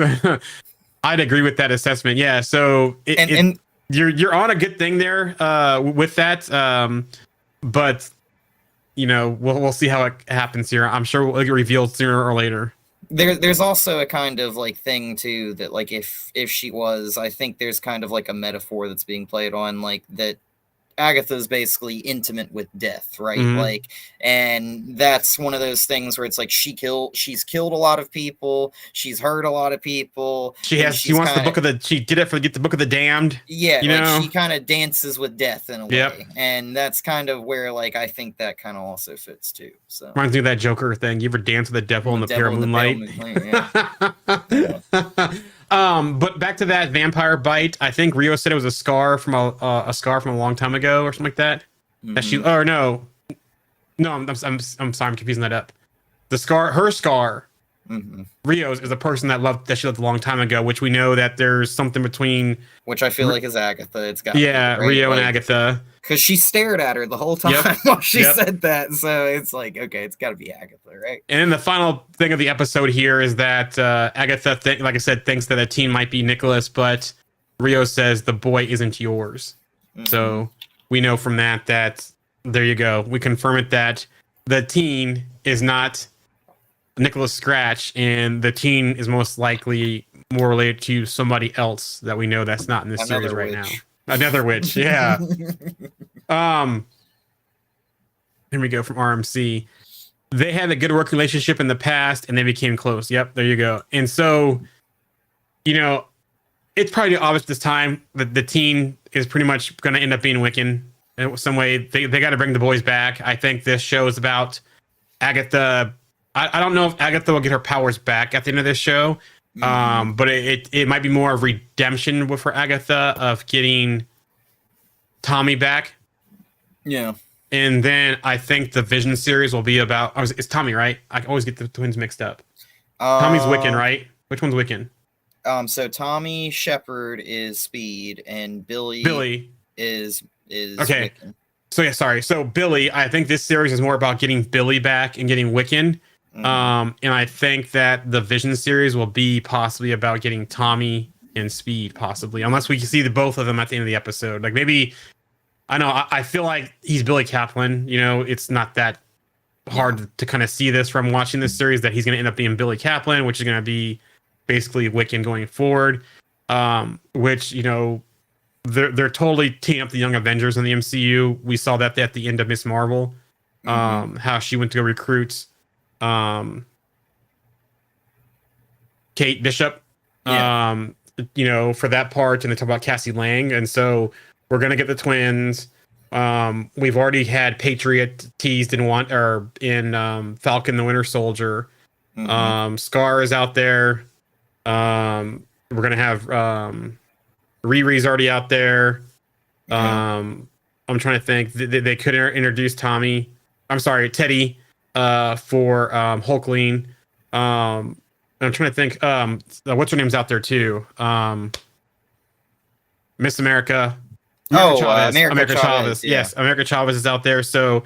I'd agree with that assessment. Yeah. So And you're on a good thing there with that. But you know, we'll see how it happens here. I'm sure it'll get revealed sooner or later. there's also a kind of like thing too that like if she was, I think there's kind of like a metaphor that's being played on like that Agatha's basically intimate with death, right? Mhm. Like, and that's one of those things where it's like she's killed a lot of people, she's hurt a lot of people, and She she's wants the kind book of, of the she did it for get the book of the damned. yeah, You like know. she kind of dances with death in a Yep. way, and that's kind of where like I think that kind of also fits too. So Reminds me of that Joker thing. You ever dance with the devil in the the pale devil in the pale moonlight? moonlight, yeah. Yeah. But back to that vampire bite. I think Rio said it was a scar from a scar from a long time ago or something like that. That she Mhm. or no, I'm sorry, I'm confusing that up. The scar, her scar, Mhm. Rio's is a person that she loved a long time ago, which we know that there's something between Which I feel like is Agatha. It's got to be, right? Rio and Like, Agatha. because she stared at her the whole time Yep. while she Yep. said that. So it's like, okay, it's got to be Agatha, right? And then the final thing of the episode here is that Agatha, like I said, thinks that a teen might be Nicholas, but Rio says the boy isn't yours. Mhm. So we know from that there you go. We confirm it that the teen is not Nicholas Scratch, and the teen is most likely more related to somebody else that we know that's not in this series Another right witch. now. Another witch, yeah. Here we go from RMC. They had a good working relationship in the past, and they became close. Yep, there you go. And so, you know, it's probably obvious this time that the teen is pretty much going to end up being Wiccan in some way. They got to bring the boys back. I think this show is about Agatha. I don't know if Agatha will get her powers back at the end of this show, Mhm. but it might be more of redemption with for Agatha of getting Tommy back. Yeah. And then I think the Vision series will be about. It's Tommy, right? I always get the twins mixed up. Tommy's Wiccan, right? Which one's Wiccan? So Tommy Shepard is Speed, and Billy is Okay. Wiccan. So yeah, sorry. So Billy, I think this series is more about getting Billy back and getting Wiccan. Mhm. And I think that the Vision series will be possibly about getting Tommy and Speed, possibly, unless we can see the both of them at the end of the episode. Like maybe, I know, I feel like he's Billy Kaplan. You know, it's not that hard to kind of see this from watching this series that he's going to end up being Billy Kaplan, which is going to be basically Wiccan going forward. Which, you know, they're totally teaming up the Young Avengers in the MCU. We saw that at the end of Miss Marvel, Mhm. how she went to go recruit Kate Bishop, Yeah. you know, for that part, and they talk about Cassie Lang, and so we're gonna get the twins. We've already had Patriot teased in Falcon the Winter Soldier. Mhm. Scar is out there. We're gonna have Riri's already out there. Yeah. I'm trying to think. They could introduce Tommy. I'm sorry, Teddy. For Hulkling. I'm trying to think. What's her name's out there too? Miss America. America Chavez, yeah. Yes, America Chavez is out there. So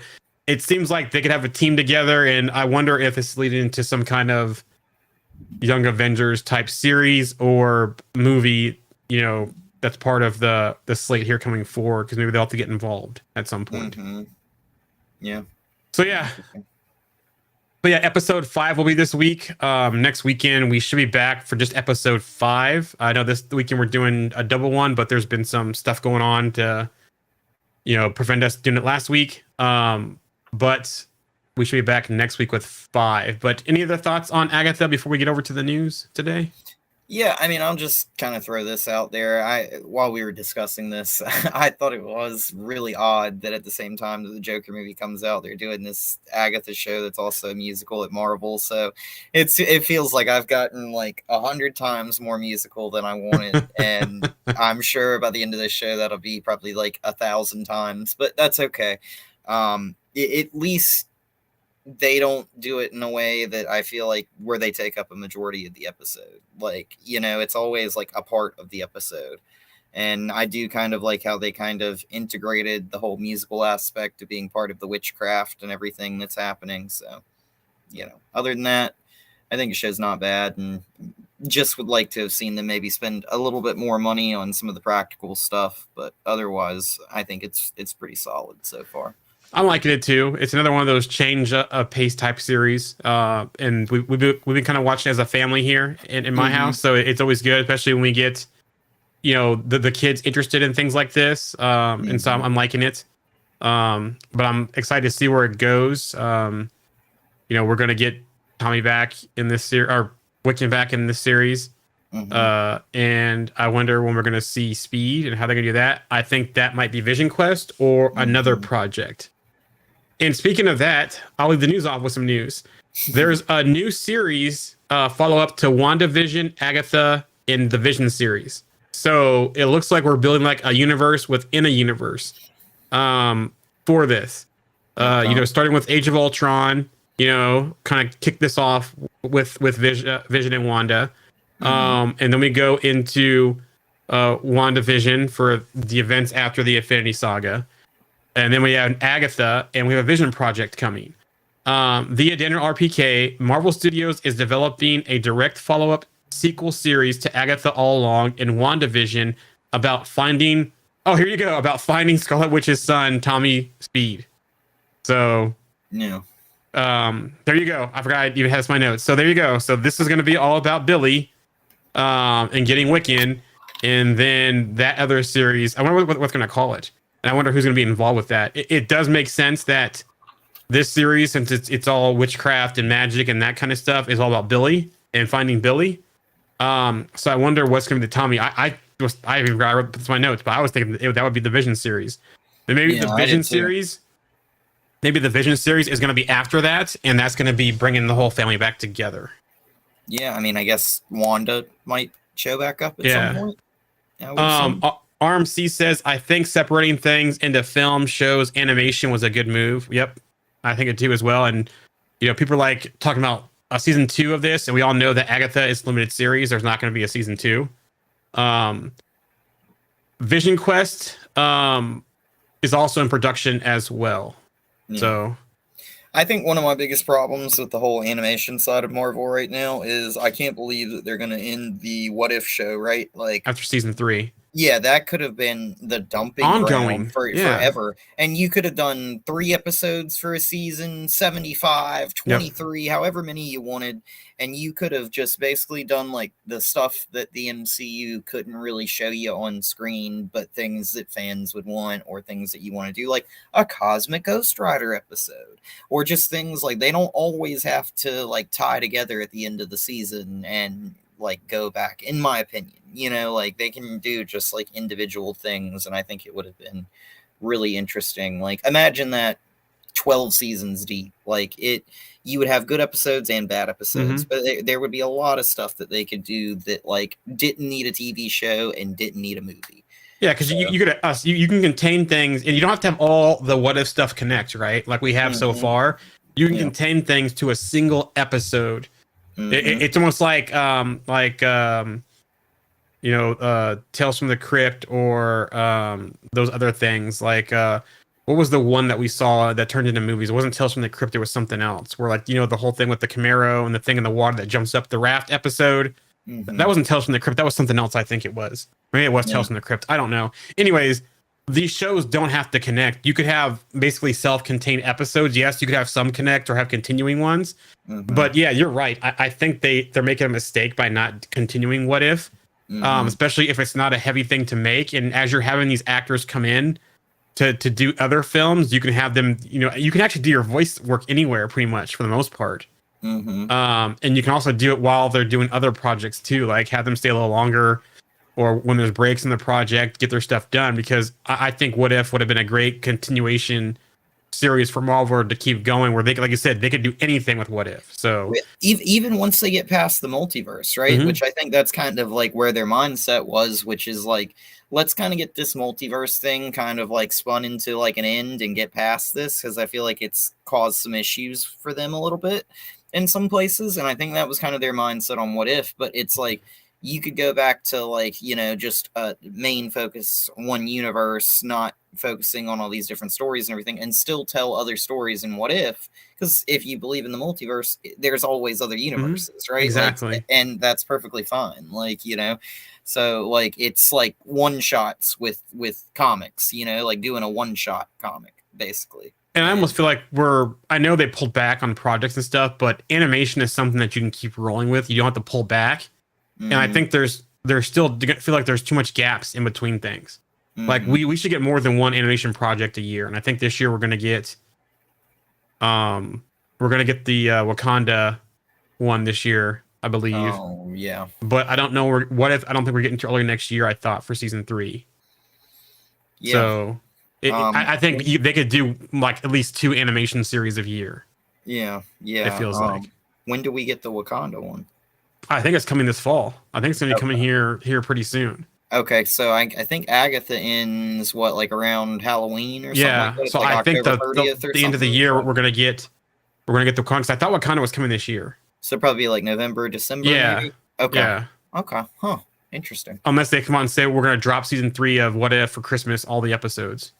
it seems like they could have a team together, and I wonder if it's leading into some kind of Young Avengers type series or movie. You know, that's part of the slate here coming forward, because maybe they'll have to get involved at some point. Mhm. Yeah. So yeah. But yeah, episode 5 will be this week. Next weekend we should be back for just episode 5. I know this weekend we're doing a double one, but there's been some stuff going on to, you know, prevent us doing it last week. But we should be back next week with 5. But any other thoughts on Agatha before we get over to the news today? Yeah, I mean, I'll just kind of throw this out there. While we were discussing this, I thought it was really odd that at the same time that the Joker movie comes out, they're doing this Agatha show that's also a musical at Marvel. So it feels like I've gotten like 100 times more musical than I wanted, and I'm sure by the end of this show that'll be probably like 1,000 times, but that's okay. At least they don't do it in a way that I feel like where they take up a majority of the episode. Like, it's always like a part of the episode. And I do kind of like how they kind of integrated the whole musical aspect of being part of the witchcraft and everything that's happening. So, other than that, I think the show's not bad, and just would like to have seen them maybe spend a little bit more money on some of the practical stuff. But otherwise, I think it's pretty solid so far. I'm liking it too. It's another one of those change of pace type series, and we've been kind of watching as a family here in my house, so it's always good, especially when we get the kids interested in things like this, and so I'm liking it. But I'm excited to see where it goes. We're gonna get Tommy back in this series, or Wiccan back in this series, and I wonder when we're gonna see Speed and how they're gonna do that. I think that might be Vision Quest or another project. And speaking of that, I'll leave the news off with some news. There's a new series follow up to WandaVision, Agatha, in the Vision series. So it looks like we're building like a universe within a universe for this. Starting with Age of Ultron, kind of kick this off with Vision and Wanda. And then we go into WandaVision for the events after the Infinity Saga. And then we have an Agatha, and we have a Vision project coming. Via Daniel RPK, Marvel Studios is developing a direct follow-up sequel series to Agatha All Along in WandaVision about finding Scarlet Witch's son, Tommy Speed. So, there you go. I forgot I even had my notes. So there you go. So this is going to be all about Billy and getting Wiccan, and then that other series. I wonder what's going to call it. And I wonder who's going to be involved with that. It does make sense that this series, since it's all witchcraft and magic and that kind of stuff, is all about Billy and finding Billy. So I wonder what's going to be the Tommy. I wrote my notes, but I was thinking that would be the Vision series. And maybe the Vision series. Maybe the Vision series is going to be after that, and that's going to be bringing the whole family back together. Yeah, I mean, I guess Wanda might show back up at some point. RMC says, I think separating things into film, shows, animation was a good move. Yep. I think it too as well. And, people are like talking about a season 2 of this, and we all know that Agatha is limited series. There's not going to be a season 2. Vision Quest is also in production as well. Yeah. So I think one of my biggest problems with the whole animation side of Marvel right now is I can't believe that they're going to end the What If show, right? Like after season 3. Yeah, that could have been the dumping ground forever. And you could have done 3 episodes for a season, 75, 23, however many you wanted. And you could have just basically done like the stuff that the MCU couldn't really show you on screen, but things that fans would want, or things that you want to do, like a Cosmic Ghost Rider episode, or just things like they don't always have to like tie together at the end of the season and like go back, in my opinion. Like they can do just like individual things, and I think it would have been really interesting. Like imagine that 12 seasons deep. Like you would have good episodes and bad episodes, but there would be a lot of stuff that they could do that like didn't need a TV show and didn't need a movie. Yeah, because you can contain things, and you don't have to have all the what if stuff connect, right? Like we have so far. You can contain things to a single episode. It's almost like Tales from the Crypt, or those other things. Like what was the one that we saw that turned into movies? It wasn't Tales from the Crypt. It was something else. Where like the whole thing with the Camaro and the thing in the water that jumps up the raft episode. That wasn't Tales from the Crypt. That was something else. I think it was. Maybe it was Tales from the Crypt. I don't know. Anyways, these shows don't have to connect. You could have basically self-contained episodes. Yes, you could have some connect or have continuing ones. But yeah, you're right. I think they're making a mistake by not continuing What If, especially if it's not a heavy thing to make. And as you're having these actors come in to do other films, you can have them, you can actually do your voice work anywhere pretty much for the most part. Mm-hmm. And you can also do it while they're doing other projects too, like have them stay a little longer, or when there's breaks in the project, get their stuff done. Because I think What If would have been a great continuation series for Marvel to keep going, where they could, like you said, they could do anything with What If. So Even once they get past the multiverse, right? Mhm. Which I think that's kind of like where their mindset was, which is like, let's kind of get this multiverse thing kind of like spun into like an end and get past this, because I feel like it's caused some issues for them a little bit in some places. And I think that was kind of their mindset on What If. But it's like, you could go back to like, just main focus one universe, not focusing on all these different stories and everything, and still tell other stories in What If. Because if you believe in the multiverse, there's always other universes, right? Exactly. Like, and that's perfectly fine. Like, so like it's like one shots with comics, like doing a one shot comic basically. And I almost feel like I know they pulled back on projects and stuff, but animation is something that you can keep rolling with. You don't have to pull back. And I think there's still feel like there's too much gaps in between things. Like we should get more than one animation project a year. And I think this year we're gonna get the Wakanda one this year, I believe. Oh yeah. But I don't know What If I don't think we're getting to early next year, I thought, for season 3. Yeah. So I think they could do like at least 2 animation series a year. Yeah. It feels like. When do we get the Wakanda one? I think it's coming this fall. I think it's going to be coming here pretty soon. Okay, so I think Agatha ends like around Halloween or something. Yeah, like that. so like I think October 30th or the end of the year we're going to get the comics. I thought Wakanda was coming this year. So probably like November, December. Yeah. Maybe? Okay. Yeah. Okay. Huh. Interesting. Unless they come on and say we're going to drop season 3 of What If for Christmas, all the episodes.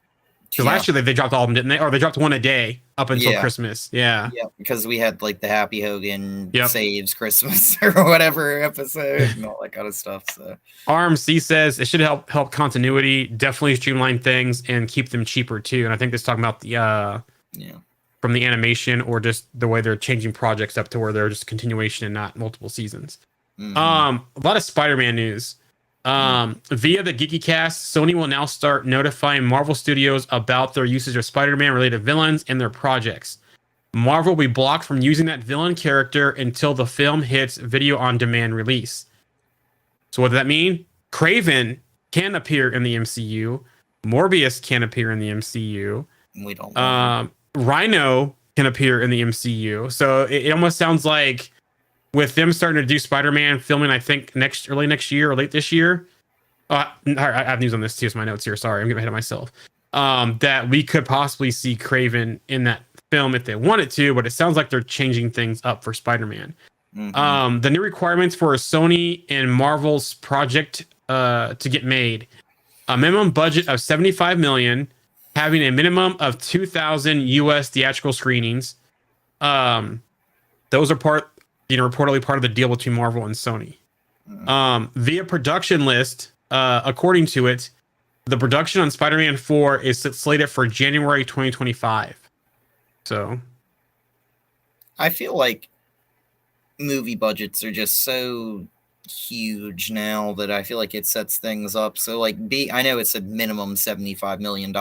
Because last year they dropped all of them, didn't they? Or they dropped one a day up until Christmas. Yeah. Yeah, because we had like the Happy Hogan Saves Christmas or whatever episode and all that kind of stuff. So RMC says it should help continuity, definitely streamline things and keep them cheaper too. And I think this is talking about the from the animation or just the way they're changing projects up to where they're just continuation and not multiple seasons. A lot of Spider-Man news. Via the Geeky Cast, Sony will now start notifying Marvel Studios about their usage of Spider-Man related villains in their projects. Marvel will be blocked from using that villain character until the film hits video on demand release. So what does that mean? Kraven can appear in the MCU. Morbius can appear in the MCU. We don't know. Rhino can appear in the MCU. So it almost sounds like with them starting to do Spider-Man filming, I think early next year or late this year. I have news on this too. So my notes here. Sorry, I'm getting ahead of myself. That we could possibly see Kraven in that film if they wanted to, but it sounds like they're changing things up for Spider-Man. The new requirements for Sony and Marvel's project to get made: a minimum budget of $75 million, having a minimum of 2,000 U.S. theatrical screenings. Those are reportedly part of the deal between Marvel and Sony. Via production list, according to it, the production on Spider-Man 4 is slated for January 2025. So I feel like movie budgets are just so huge now that I feel like it sets things up. So like I know it's a minimum $75 million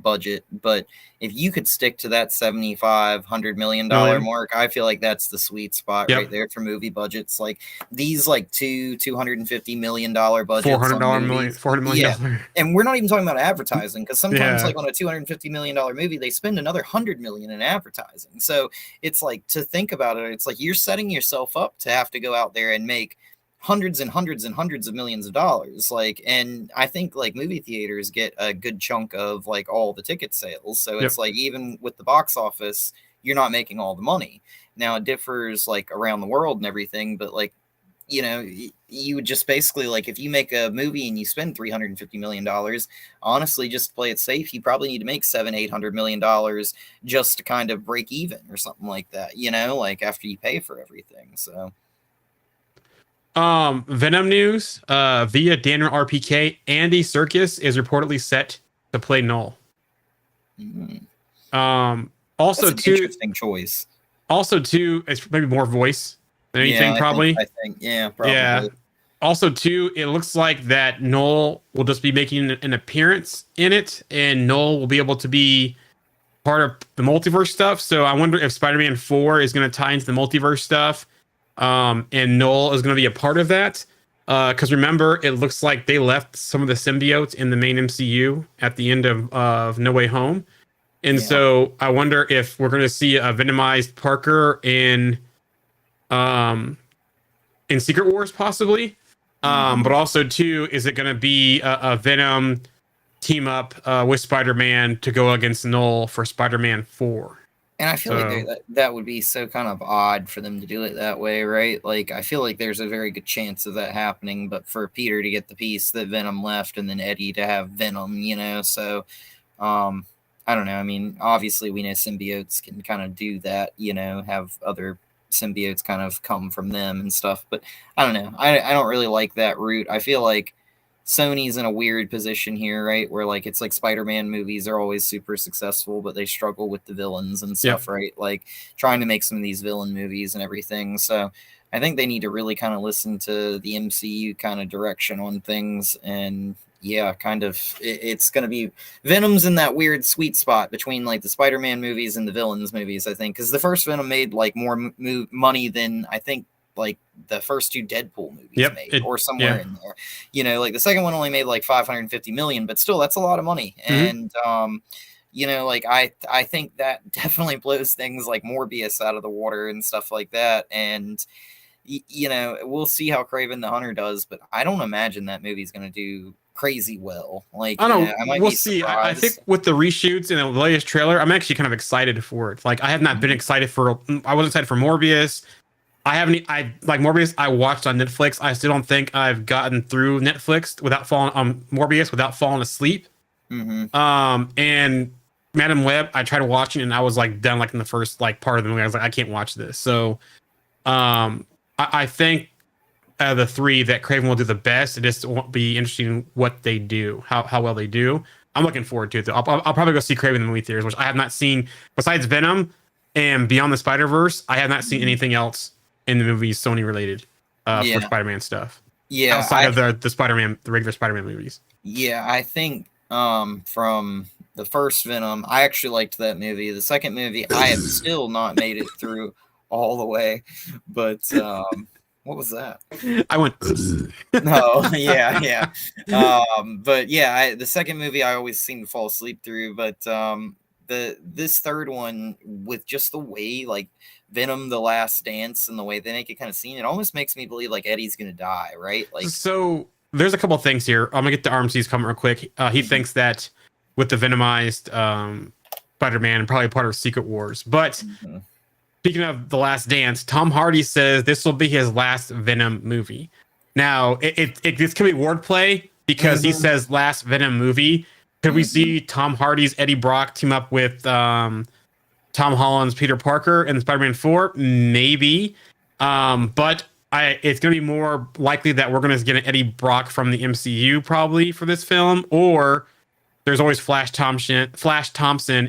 budget, but if you could stick to that $100 million mark, I feel like that's the sweet spot right there for movie budgets. Like these like $250 million budgets, $400 million. And we're not even talking about advertising, because sometimes like on a $250 million movie, they spend another $100 million in advertising. So it's like, to think about it, it's like you're setting yourself up to have to go out there and make hundreds and hundreds and hundreds of millions of dollars. Like, and I think like movie theaters get a good chunk of like all the ticket sales. So it's like, even with the box office, you're not making all the money. Now it differs like around the world and everything, but like, you would just basically, like, if you make a movie and you spend $350 million, honestly, just to play it safe, you probably need to make $700-800 million just to kind of break even or something like that, like after you pay for everything. So Venom news, via Daniel RPK, Andy Serkis is reportedly set to play Null. Also, that's an interesting choice. Also, too, it's maybe more voice than anything, probably. I think, probably. Yeah. Also, too, it looks like that Null will just be making an appearance in it, and Null will be able to be part of the multiverse stuff. So I wonder if Spider-Man 4 is going to tie into the multiverse stuff, and Null is going to be a part of that. Because remember, it looks like they left some of the symbiotes in the main MCU at the end of No Way Home. And so I wonder if we're going to see a Venomized Parker in Secret Wars, possibly. But also, too, is it going to be a Venom team up with Spider-Man to go against Null for Spider-Man 4? And I feel like that would be so kind of odd for them to do it that way, right? Like, I feel like there's a very good chance of that happening, but for Peter to get the piece that Venom left and then Eddie to have Venom, you know? So, I don't know. I mean, obviously we know symbiotes can kind of do that, you know, have other symbiotes kind of come from them and stuff, but I don't know. I don't really like that route. I feel like Sony's in a weird position here, right? Where like it's like Spider-Man movies are always super successful, but they struggle with the villains and stuff, right? Like trying to make some of these villain movies and everything. So I think they need to really kind of listen to the MCU kind of direction on things. And yeah, kind of it's going to be Venom's in that weird sweet spot between like the Spider-Man movies and the villains movies, I think, because the first Venom made like more money than I think like the first two Deadpool movies made, or somewhere in there. You know, like the second one only made like 550 million, but still that's a lot of money. And you know, like I think that definitely blows things like Morbius out of the water and stuff like that. And you know, we'll see how Kraven the Hunter does, but I don't imagine that movie's going to do crazy well. Like, I don't know. I might we'll be see. surprised. I think with the reshoots and the latest trailer, I'm actually kind of excited for it. Like, I have not been excited for. I was excited for Morbius. I like Morbius. I watched on Netflix. I still don't think I've gotten through Netflix without falling Morbius without falling asleep. And Madam Web, I tried watching and I was like done like in the first like part of the movie. I was like, I can't watch this. So, I think out of the three that Craven will do the best. It just won't be interesting what they do, how well they do. I'm looking forward to it though. I'll probably go see Craven in the movie theaters, which I have not seen besides Venom and Beyond the Spider-Verse. I have not seen anything else in the movies Sony related for Spider-Man stuff. Yeah, outside of the Spider-Man, the regular Spider-Man movies. Yeah, I think from the first Venom, I actually liked that movie. The second movie, I have still not made it through all the way, but what was that? I went. No, yeah. But yeah, the second movie I always seem to fall asleep through, but this third one with just the way like Venom: The Last Dance and the way they make it kind of seem, it almost makes me believe like Eddie's gonna die, right? Like, so there's a couple of things here. I'm gonna get to RMC's comment real quick. He thinks that with the Venomized Spider-Man, probably part of Secret Wars, but. Speaking of The Last Dance, Tom Hardy says this will be his last Venom movie. Now, this could be wordplay because he says last Venom movie. Could we see Tom Hardy's Eddie Brock team up with Tom Holland's Peter Parker in Spider-Man 4? Maybe. But it's going to be more likely that we're going to get an Eddie Brock from the MCU probably for this film, or there's always Flash Thompson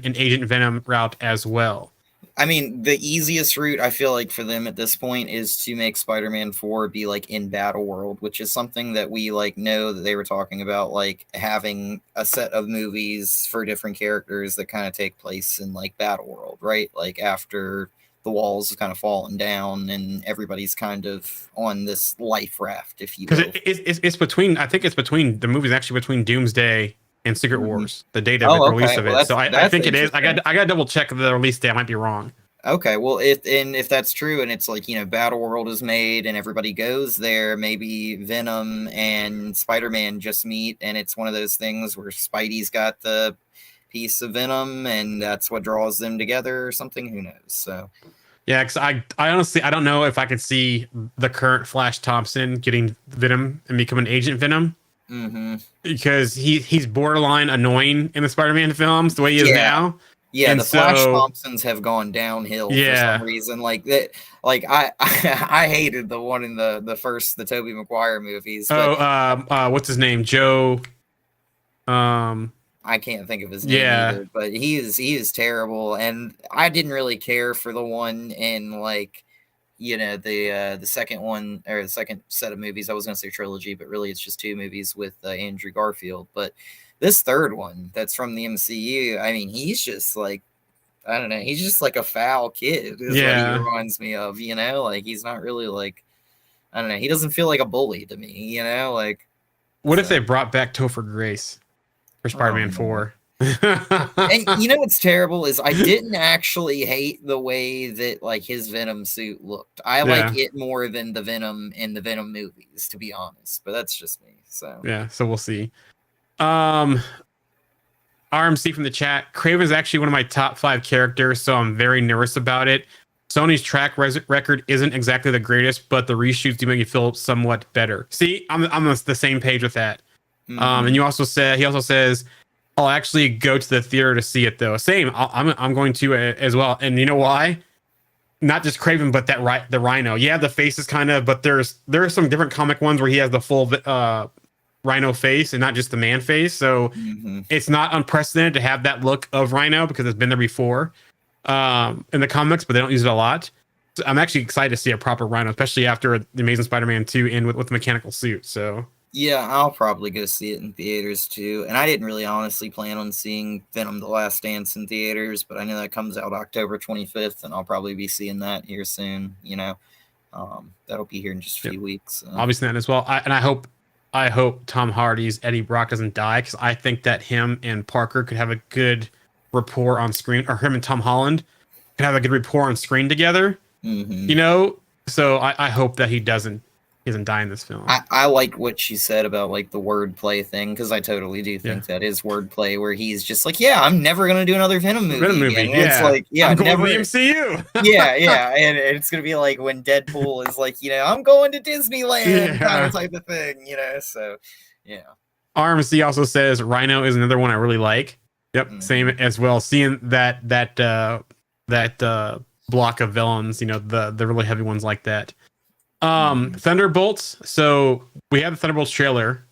and Agent Venom route as well. I mean, the easiest route I feel like for them at this point is to make Spider-Man 4 be like in Battle World, which is something that we like know that they were talking about, like having a set of movies for different characters that kind of take place in like Battle World, right? Like after the walls have kind of fallen down and everybody's kind of on this life raft, if you will. Because it's between, I think it's between the movies actually between Doomsday and Secret Wars, the date of the release of it. So I think it is. I got to double check the release date. I might be wrong. Okay, well, if that's true, and it's like, you know, Battle World is made and everybody goes there, maybe Venom and Spider-Man just meet, and it's one of those things where Spidey's got the piece of Venom, and that's what draws them together or something. Who knows? So. Yeah, because I honestly, I don't know if I could see the current Flash Thompson getting Venom and becoming Agent Venom. Because he's borderline annoying in the Spider-Man films the way he is now. Yeah, and the Flash Thompsons have gone downhill for some reason. Like that, like I hated the one in the Tobey Maguire movies. But, what's his name? Joe. I can't think of his name either, but he is terrible, and I didn't really care for the one in like. You know, the second one or the second set of movies, I was going to say trilogy, but really it's just two movies with Andrew Garfield. But this third one that's from the MCU, I mean, he's just like I don't know. He's just like a foul kid is what he reminds me of, you know? Like he's not really like, I don't know. He doesn't feel like a bully to me, you know? Like what if they brought back Topher Grace for Spider-Man 4? And you know what's terrible is I didn't actually hate the way that like his Venom suit looked. I like it more than the Venom in the Venom movies, to be honest. But that's just me. So yeah, so we'll see. RMC from the chat. Kraven is actually one of my top 5 characters, so I'm very nervous about it. Sony's track record isn't exactly the greatest, but the reshoots do make me feel somewhat better. See, I'm on the same page with that. And he also says, I'll actually go to the theater to see it though. Same. I'm going to as well. And you know why? Not just Kraven, but the Rhino. Yeah, the face is kind of, but there are some different comic ones where he has the full Rhino face and not just the man face. So it's not unprecedented to have that look of Rhino because it's been there before in the comics, but they don't use it a lot. So I'm actually excited to see a proper Rhino, especially after the Amazing Spider-Man 2 in with the mechanical suit. So yeah, I'll probably go see it in theaters too. And I didn't really honestly plan on seeing Venom: The Last Dance in theaters, but I know that comes out October 25th, and I'll probably be seeing that here soon. You know, that'll be here in just a few weeks. So. Obviously that as well. I hope Tom Hardy's Eddie Brock doesn't die, because I think that him and Parker could have a good rapport on screen, or him and Tom Holland could have a good rapport on screen together. You know, so I hope that he doesn't die in this film. I like what she said about like the wordplay thing, because I totally do think that is wordplay, where he's just like, yeah, I'm never gonna do another Venom movie. And it's like, yeah, I'm going never to the MCU. yeah, and it's gonna be like when Deadpool is like, you know, I'm going to Disneyland kind of type of thing, you know. So yeah. RMC also says Rhino is another one I really like. Yep, same as well. Seeing that block of villains, you know, the really heavy ones like that. Thunderbolts. So we have the Thunderbolts trailer,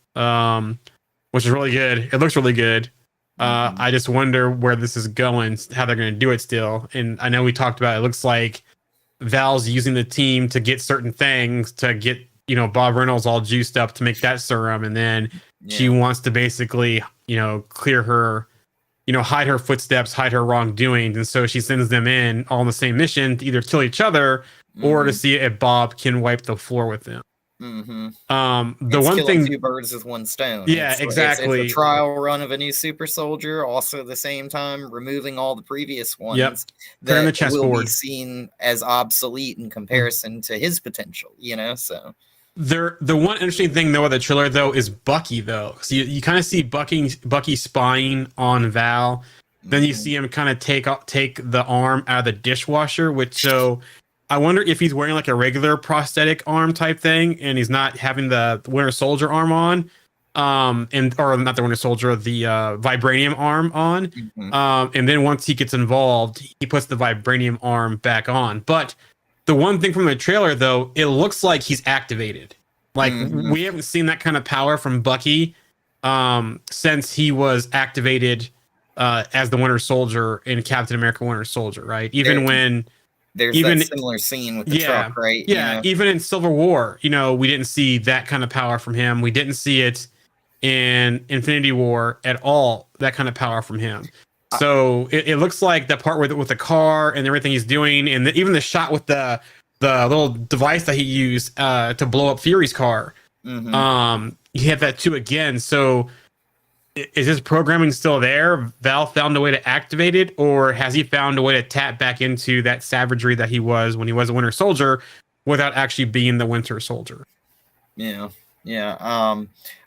which is really good. It looks really good. I just wonder where this is going, how they're going to do it still. And I know we talked about it. It looks like Val's using the team to get certain things, to get, you know, Bob Reynolds all juiced up to make that serum, and then she wants to basically, you know, clear her, you know, hide her footsteps, hide her wrongdoings, and so she sends them in all on the same mission to either kill each other or to see if Bob can wipe the floor with them. The one thing, 2 birds with 1 stone. Yeah, exactly. It's a trial run of a new super soldier, also at the same time removing all the previous ones that in the chessboard will be seen as obsolete in comparison to his potential, you know. So the one interesting thing though with the trailer though is Bucky though. So you kind of see Bucky spying on Val. Then you see him kind of take the arm out of the dishwasher, which so I wonder if he's wearing like a regular prosthetic arm type thing, and he's not having the Winter Soldier arm on, or not the Winter Soldier, the vibranium arm on. And then once he gets involved, he puts the vibranium arm back on. But the one thing from the trailer though, it looks like he's activated. Like we haven't seen that kind of power from Bucky since he was activated as the Winter Soldier in Captain America: Winter Soldier, right? There's that similar scene with the truck, right? Yeah, you know? Even in Civil War, you know, we didn't see that kind of power from him. We didn't see it in Infinity War at all, that kind of power from him. So it looks like the part with the car and everything he's doing, and even the shot with the little device that he used to blow up Fury's car, he had that too again. So is his programming still there? Val found a way to activate it, or has he found a way to tap back into that savagery that he was when he was a Winter Soldier without actually being the Winter Soldier? Yeah.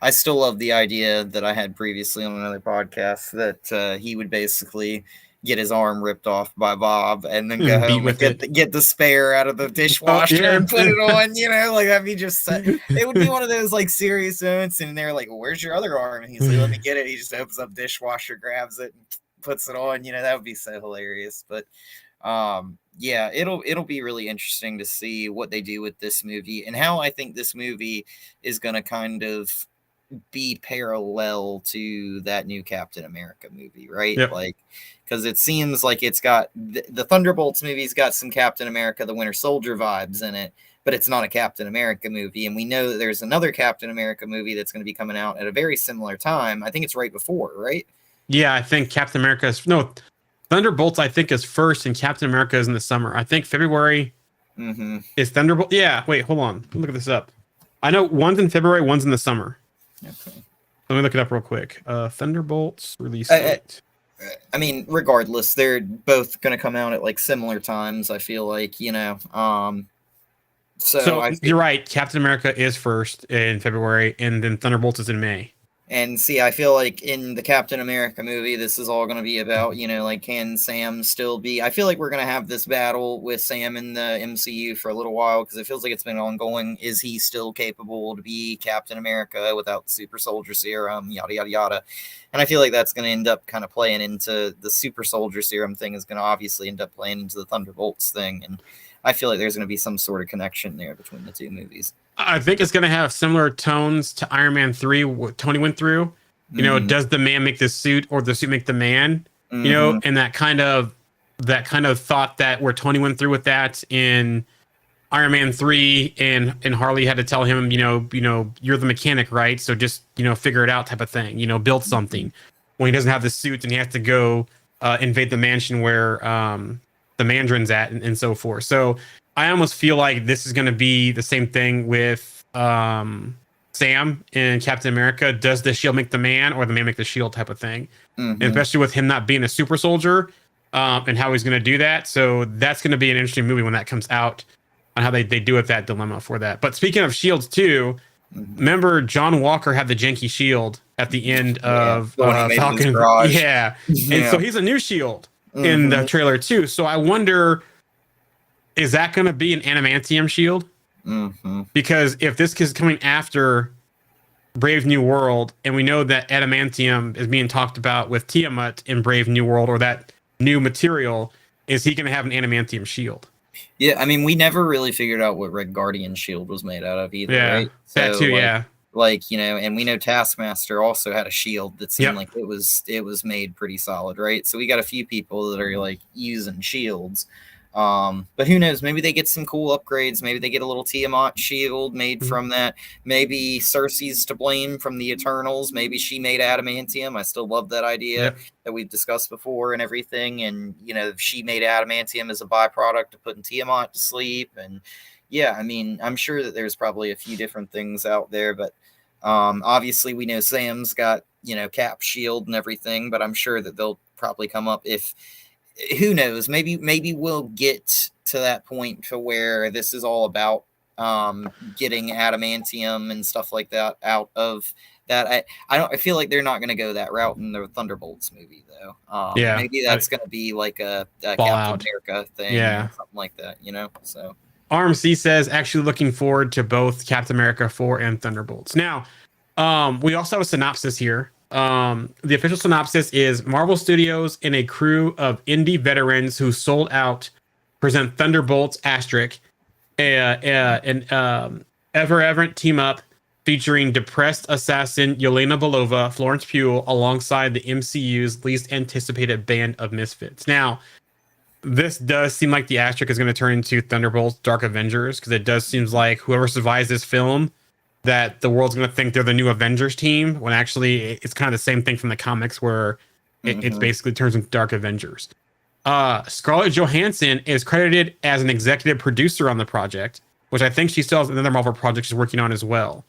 I still love the idea that I had previously on another podcast that he would basically get his arm ripped off by Bob and then go home and get the spare out of the dishwasher and put it on, you know, like that'd be just, it would be one of those like serious moments, and they're like, well, where's your other arm? And he's like, let me get it. He just opens up dishwasher, grabs it, and puts it on, you know. That would be so hilarious. But yeah, it'll be really interesting to see what they do with this movie, and how I think this movie is going to kind of be parallel to that new Captain America movie, right? Like, because it seems like it's got the Thunderbolts movie's got some Captain America the Winter Soldier vibes in it, but it's not a Captain America movie. And we know that there's another Captain America movie that's going to be coming out at a very similar time. I think it's right before, right? Yeah, I think Captain America's Thunderbolts, I think, is first, and Captain America is in the summer. I think February is Thunderbolt. Yeah, wait, hold on. Let me look this up. I know one's in February, one's in the summer. Okay. Let me look it up real quick. Thunderbolts release date. I mean, regardless, they're both going to come out at like similar times. I feel like, So you're right. Captain America is first in February, and then Thunderbolts is in May. And see, I feel like in the Captain America movie, this is all going to be about, like, can Sam still be... I feel like we're going to have this battle with Sam in the MCU for a little while, because it feels like it's been ongoing. Is he still capable to be Captain America without the super soldier serum, yada, yada, yada. And I feel like that's going to end up kind of playing into the super soldier serum thing is going to obviously end up playing into the Thunderbolts thing. And I feel like there's going to be some sort of connection there between the two movies. I think it's going to have similar tones to Iron Man 3, what Tony went through. Does the man make the suit or the suit make the man? And that kind of thought that where Tony went through with that in Iron Man 3 and Harley had to tell him, you're the mechanic, right? So just, figure it out type of thing, build something. When he doesn't have the suit and he has to go invade the mansion where the Mandarin's at and so forth. So I almost feel like this is going to be the same thing with Sam in Captain America. Does the shield make the man or the man make the shield type of thing? And especially with him not being a super soldier and how he's going to do that. So that's going to be an interesting movie when that comes out on how they do with that dilemma for that. But speaking of shields too, remember John Walker had the janky shield at the end of Falcon. Yeah. And so he's a new shield in the trailer too. So I wonder, is that going to be an adamantium shield? Because if this is coming after Brave New World, and we know that adamantium is being talked about with Tiamat in Brave New World, or that new material, is he going to have an adamantium shield? Yeah, I mean, we never really figured out what Red Guardian's shield was made out of either, yeah, right? That too, yeah. And we know Taskmaster also had a shield that seemed like it was made pretty solid, right? So we got a few people that are like using shields. But who knows? Maybe they get some cool upgrades. Maybe they get a little Tiamat shield made from that. Maybe Cersei's to blame from the Eternals. Maybe she made adamantium. I still love that idea that we've discussed before and everything. And, she made adamantium as a byproduct of putting Tiamat to sleep. And yeah, I mean, I'm sure that there's probably a few different things out there, but obviously we know Sam's got, Cap shield and everything, but I'm sure that they'll probably come up who knows? Maybe we'll get to that point to where this is all about getting adamantium and stuff like that out of that. I feel like they're not going to go that route in the Thunderbolts movie though. Maybe that's going to be like a Captain America thing, or something like that. So RMC says actually looking forward to both Captain America 4 and Thunderbolts. Now, we also have a synopsis here. The official synopsis is Marvel Studios and a crew of indie veterans who sold out present Thunderbolts asterisk, an ever-errant team up featuring depressed assassin Yelena Belova, Florence Pugh, alongside the MCU's least anticipated band of misfits. Now, this does seem like the asterisk is going to turn into Thunderbolts Dark Avengers, because it does seem like whoever survives this film, that the world's going to think they're the new Avengers team, when actually it's kind of the same thing from the comics where it basically turns into Dark Avengers. Scarlett Johansson is credited as an executive producer on the project, which I think she still has another Marvel project she's working on as well.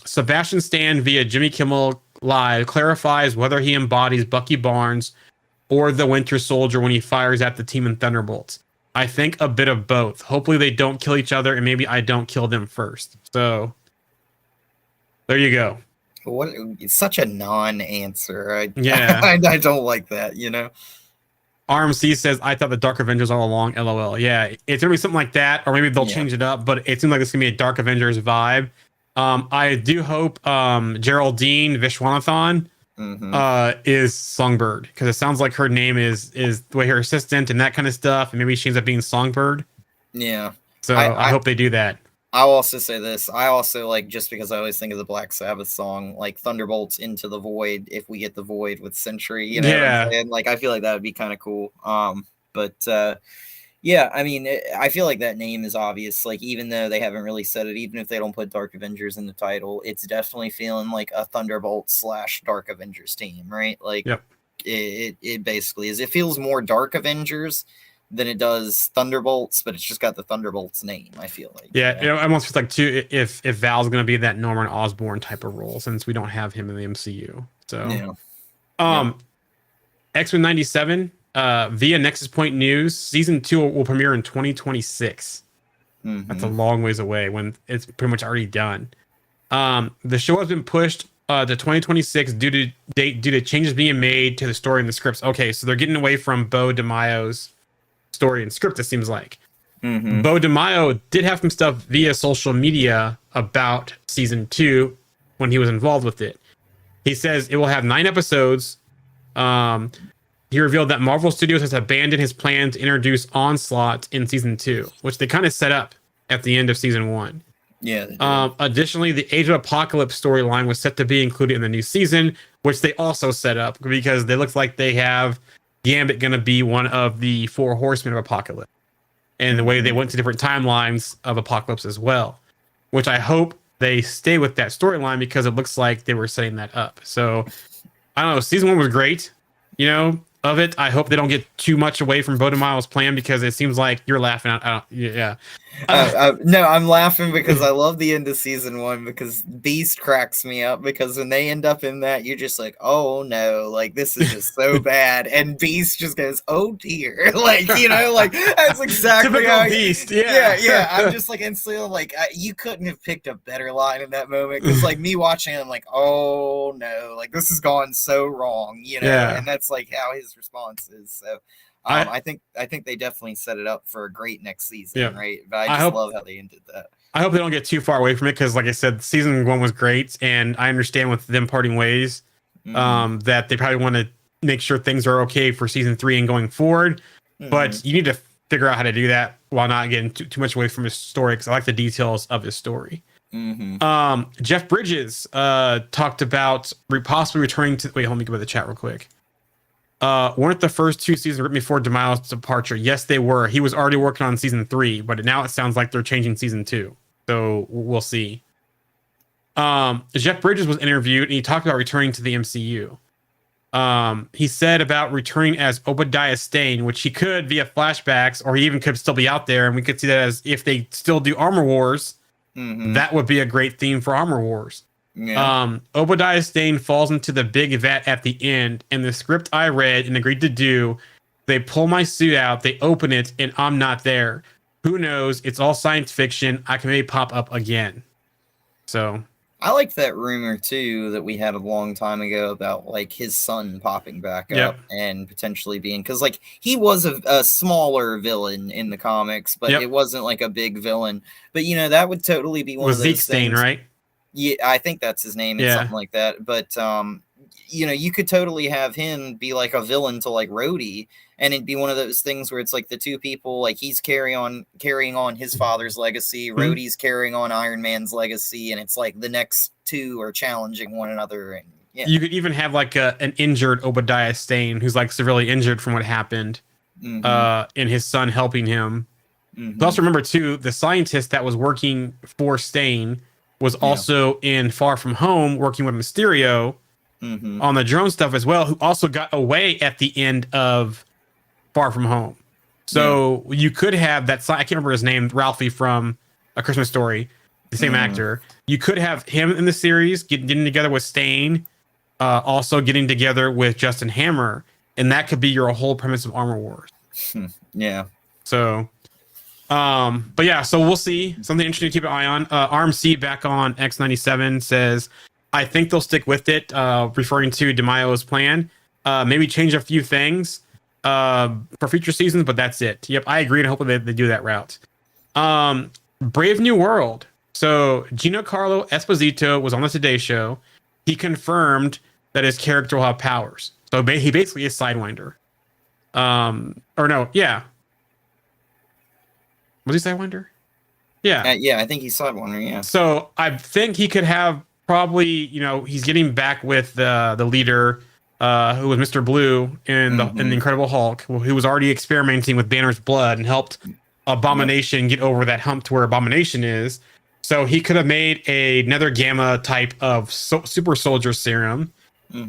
Sebastian Stan via Jimmy Kimmel Live clarifies whether he embodies Bucky Barnes or the Winter Soldier when he fires at the team in Thunderbolts. I think a bit of both. Hopefully they don't kill each other, and maybe I don't kill them first. So there you go. What? It's such a non-answer. I don't like that. RMC says, I thought the Dark Avengers all along. LOL. Yeah, it's gonna be something like that, or maybe they'll change it up. But it seems like it's gonna be a Dark Avengers vibe. I do hope Geraldine Vishwanathan is Songbird, because it sounds like her name is the way her assistant and that kind of stuff, and maybe she ends up being Songbird. Yeah. So I hope they do that. I'll also say this. I also just because I always think of the Black Sabbath song, like Thunderbolts Into the Void, if we get the Void with Sentry, what I'm saying? I feel like that would be kind of cool. Yeah, I mean, I feel like that name is obvious. Even though they haven't really said it, even if they don't put Dark Avengers in the title, it's definitely feeling like a Thunderbolt / Dark Avengers team, right? Yep. It basically is. It feels more Dark Avengers than it does Thunderbolts, but it's just got the Thunderbolts name, I feel like. Yeah, it almost feels like too if Val's going to be that Norman Osborn type of role, since we don't have him in the MCU. So X-Men 97 via Nexus Point News, season 2 will premiere in 2026. That's a long ways away when it's pretty much already done. The show has been pushed to 2026 due to changes being made to the story and the scripts. Okay, so they're getting away from Bo DeMaio's story and script, it seems like. Bo DeMaio did have some stuff via social media about season 2 when he was involved with it. He says it will have 9 episodes. He revealed that Marvel Studios has abandoned his plan to introduce Onslaught in season 2, which they kind of set up at the end of season 1. Yeah. Additionally, the Age of Apocalypse storyline was set to be included in the new season, which they also set up because it looks like they have Gambit going to be one of the 4 horsemen of Apocalypse. And the way they went to different timelines of Apocalypse as well, which I hope they stay with that storyline because it looks like they were setting that up. So I don't know. Season 1 was great, of it. I hope they don't get too much away from Bo DeMaio's plan because it seems like you're laughing at. Yeah. No, I'm laughing because I love the end of season 1 because Beast cracks me up because when they end up in that, you're just like, oh no, like this is just so bad, and Beast just goes, oh dear, like that's exactly typical how Beast. Yeah. I'm just like instantly like you couldn't have picked a better line in that moment because like me watching it, I'm like, oh no, like this has gone so wrong, and that's like how his response is. So. I think they definitely set it up for a great next season, right? But I love how they ended that. I hope they don't get too far away from it because, like I said, season 1 was great, and I understand with them parting ways that they probably want to make sure things are okay for season 3 and going forward. But you need to figure out how to do that while not getting too much away from his story because I like the details of his story. Jeff Bridges talked about possibly returning to. Wait, let me go to the chat real quick. Weren't the first 2 seasons written before DeMaio's departure? Yes, they were. He was already working on season 3, but now it sounds like they're changing season 2. So we'll see. Jeff Bridges was interviewed and he talked about returning to the MCU. He said about returning as Obadiah Stane, which he could via flashbacks, or he even could still be out there, and we could see that as if they still do Armor Wars, that would be a great theme for Armor Wars. Yeah. Obadiah Stane falls into the big vat at the end, and the script I read and agreed to do, they pull my suit out, they open it, and I'm not there. Who knows? It's all science fiction. I can maybe pop up again. So I liked that rumor too that we had a long time ago about like his son popping back up and potentially being, because like he was a smaller villain in the comics, but it wasn't like a big villain. But that would totally be one of those Zeke Stane, things. Right? Yeah, I think that's his name. It's something like that. But you could totally have him be like a villain to like Rhodey, and it'd be one of those things where it's like the two people, like he's carrying on his father's legacy, Rhodey's carrying on Iron Man's legacy, and it's like the next 2 are challenging one another. And you could even have like an injured Obadiah Stane who's like severely injured from what happened, and his son helping him. But also remember too, the scientist that was working for Stane was also in Far From Home working with Mysterio on the drone stuff as well, who also got away at the end of Far From Home. So you could have that, I can't remember his name, Ralphie from A Christmas Story, the same actor. You could have him in the series getting together with Stane, also getting together with Justin Hammer, and that could be your whole premise of Armor Wars. So but yeah, so we'll see. Something interesting to keep an eye on. RMC back on X97 says, I think they'll stick with it, referring to DeMaio's plan. Maybe change a few things for future seasons, but that's it. Yep, I agree, and hopefully they do that route. Brave New World. So Giancarlo Esposito was on the Today Show. He confirmed that his character will have powers. So he basically is Sidewinder. Was he Sidewinder? Yeah. I think he's Sidewinder, yeah. So I think he could have probably, he's getting back with the leader, who was Mr. Blue in the Incredible Hulk, who was already experimenting with Banner's blood and helped Abomination get over that hump to where Abomination is. So he could have made another gamma type of super soldier serum,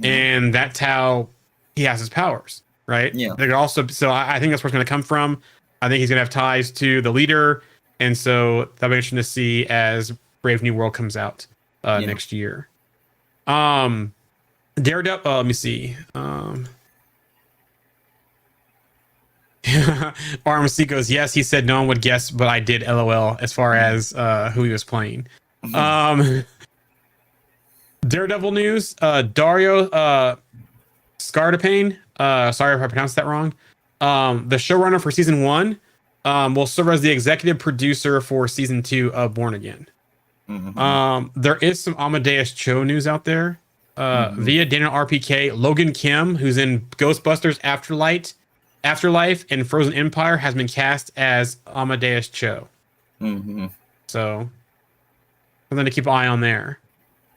and that's how he has his powers, right? Yeah. They could also, so I think that's where it's going to come from. I think he's going to have ties to the leader, and so that'll be interesting to see as Brave New World comes out next year. Daredevil. Let me see. RMC goes, yes, he said no one would guess, but I did, LOL, as far as who he was playing. Daredevil news, Dario Scardapane, sorry if I pronounced that wrong, the showrunner for season 1, will serve as the executive producer for season 2 of Born Again. There is some Amadeus Cho news out there via Daniel RPK. Logan Kim, who's in Ghostbusters Afterlife and Frozen Empire, has been cast as Amadeus Cho. So something to keep an eye on there.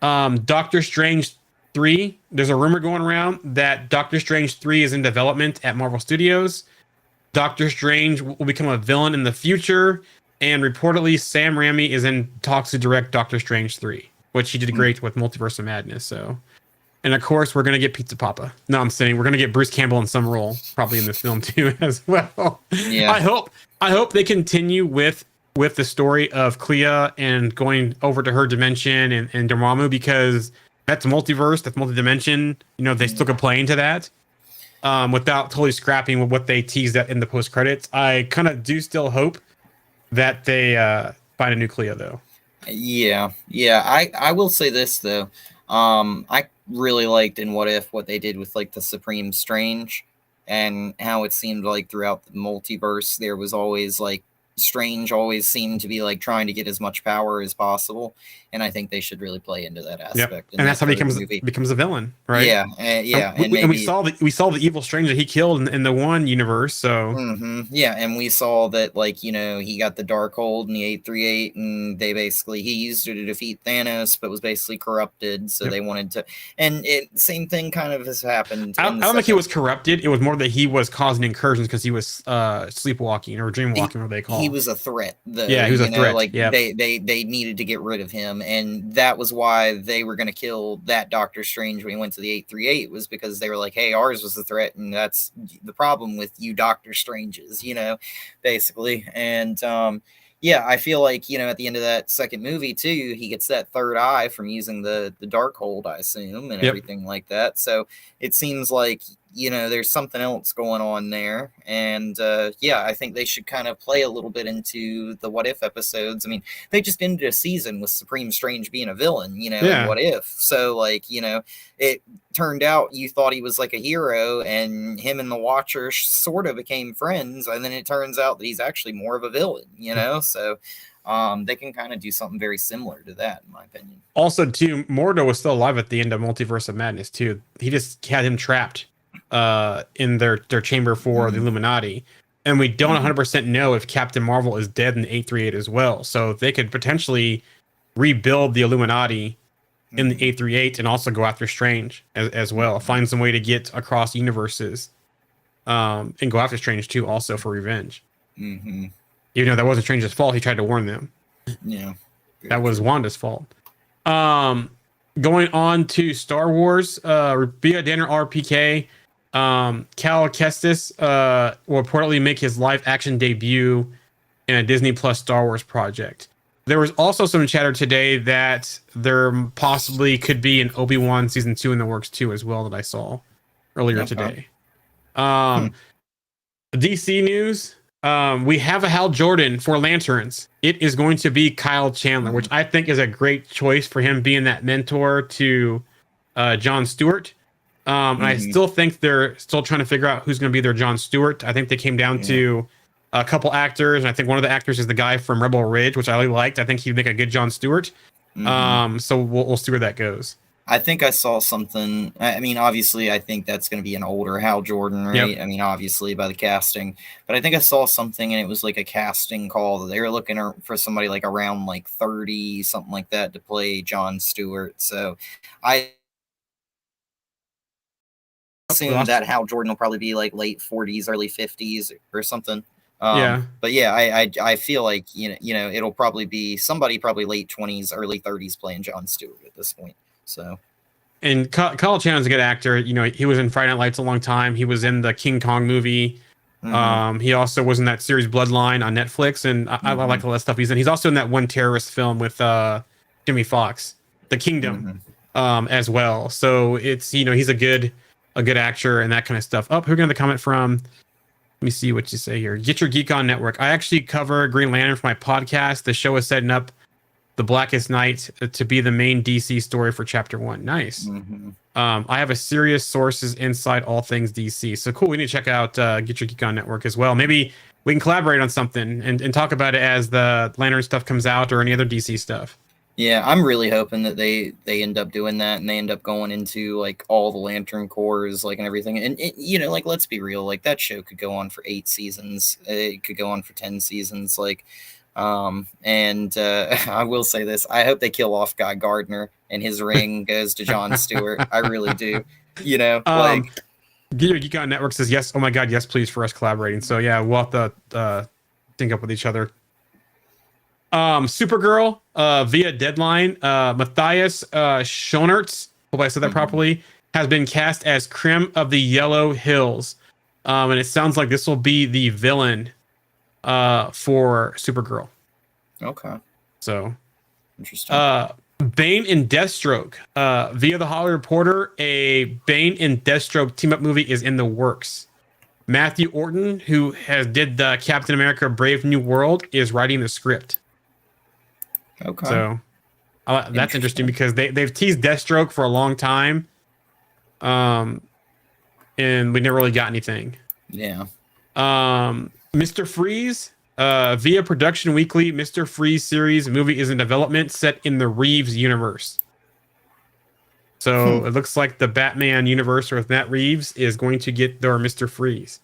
Doctor Strange 3. There's a rumor going around that Doctor Strange 3 is in development at Marvel Studios. Doctor Strange will become a villain in the future, and reportedly Sam Raimi is in talks to direct Doctor Strange 3, which he did great with Multiverse of Madness. So, and of course, we're gonna get Pizza Papa. No, I'm saying we're gonna get Bruce Campbell in some role, probably in this film too, as well. Yeah. I hope they continue with the story of Clea and going over to her dimension and Dormammu, because that's multiverse, that's multi-dimension. You know, they still could play into that without totally scrapping what they teased at in the post credits. I kind of do still hope that they find a new Clea, though. Yeah. I will say this though. I really liked in What If what they did with like the Supreme Strange, and how it seemed like throughout the multiverse there was always like Strange always seemed to be like trying to get as much power as possible, and I think they should really play into that aspect. And that's how he becomes a villain, right? Yeah, and we saw the evil Strange that he killed in the one universe. So yeah, and we saw that, like, you know, he got the Darkhold in the 838, and he used it to defeat Thanos, but was basically corrupted. So they wanted to, and same thing kind of has happened. I don't think he was corrupted. It was more that he was causing incursions because he was sleepwalking or dreamwalking, what they call. He was a threat. Though, yeah, he was a threat. Like they needed to get rid of him, and that was why they were going to kill that Doctor Strange when he went to the 838, was because they were like, hey, ours was a threat, and that's the problem with you Doctor Stranges, you know, basically. And yeah, I feel like, you know, at the end of that second movie too, he gets that third eye from using the Darkhold, I assume, and everything like that. So it seems like, you know, there's something else going on there. And yeah, I think they should kind of play a little bit into the What If episodes. I mean, they just ended a season with Supreme Strange being a villain, you know, in What If. So, like, you know, it turned out you thought he was like a hero, and him and the Watcher sort of became friends, and then it turns out that he's actually more of a villain, you know? So they can kind of do something very similar to that, in my opinion. Also, too, Mordo was still alive at the end of Multiverse of Madness, too. He just had him trapped in their chamber for the Illuminati, and we don't 100% know if Captain Marvel is dead in the 838 as well. So they could potentially rebuild the Illuminati in the 838 and also go after Strange as well. Find some way to get across universes, and go after Strange too, also for revenge. Even though that wasn't Strange's fault, he tried to warn them. Yeah, that was Wanda's fault. Going on to Star Wars, via Daniel RPK. Cal Kestis will reportedly make his live action debut in a Disney Plus Star Wars project. There was also some chatter today that there possibly could be an Obi-Wan season 2 in the works too, as well, that I saw earlier today. DC news, we have a Hal Jordan for Lanterns. It is going to be Kyle Chandler, which I think is a great choice for him, being that mentor to Jon Stewart. And I still think they're still trying to figure out who's going to be their Jon Stewart. I think they came down to a couple actors, and I think one of the actors is the guy from Rebel Ridge, which I really liked. I think he'd make a good Jon Stewart. So we'll see where that goes. I think I saw something. I mean, obviously, I think that's going to be an older Hal Jordan, right? Yep. I mean, obviously, by the casting. But I think I saw something, and it was like a casting call that they were looking for somebody like around like 30, something like that, to play Jon Stewart. So I assume that Hal Jordan will probably be like late 40s, early 50s or something. But yeah, I feel like, you know, it'll probably be somebody probably late 20s, early 30s playing Jon Stewart at this point. So and Kyle Chandler's a good actor. You know, he was in Friday Night Lights a long time. He was in the King Kong movie. He also was in that series Bloodline on Netflix, and I like all that stuff he's in. He's also in that one terrorist film with Jimmy Fox, The Kingdom, as well. So it's, you know, he's a good actor and that kind of stuff. Oh, who got the comment from? Let me see what you say here. Get Your Geek On Network. I actually cover Green Lantern for my podcast. The show is setting up the Blackest Night to be the main DC story for Chapter 1. Nice. I have a serious sources inside all things DC. So cool. We need to check out Get Your Geek On Network as well. Maybe we can collaborate on something and talk about it as the Lantern stuff comes out or any other DC stuff. Yeah, I'm really hoping that they end up doing that and they end up going into like all the Lantern cores, like, and everything. And you know, like, let's be real, like that show could go on for 8 seasons. It could go on for 10 seasons. Like, I will say this: I hope they kill off Guy Gardner and his ring goes to Jon Stewart. I really do. You know, like. Get Your Geek On Network says yes. Oh my God, yes, please, for us collaborating. So yeah, we'll have to sync up with each other. Supergirl via Deadline, Matthias Schoenaerts, hope I said that properly, has been cast as Krim of the Yellow Hills, and it sounds like this will be the villain for Supergirl. Okay. So interesting. Bane and Deathstroke, via the Hollywood Reporter, a Bane and Deathstroke team up movie is in the works. Matthew Orton, who did the Captain America Brave New World, is writing the script. Okay. So that's interesting because they've teased Deathstroke for a long time, and we never really got anything. Yeah. Mr. Freeze, via Production Weekly, Mr. Freeze series movie is in development set in the Reeves universe. So it looks like the Batman universe with Matt Reeves is going to get their Mr. Freeze.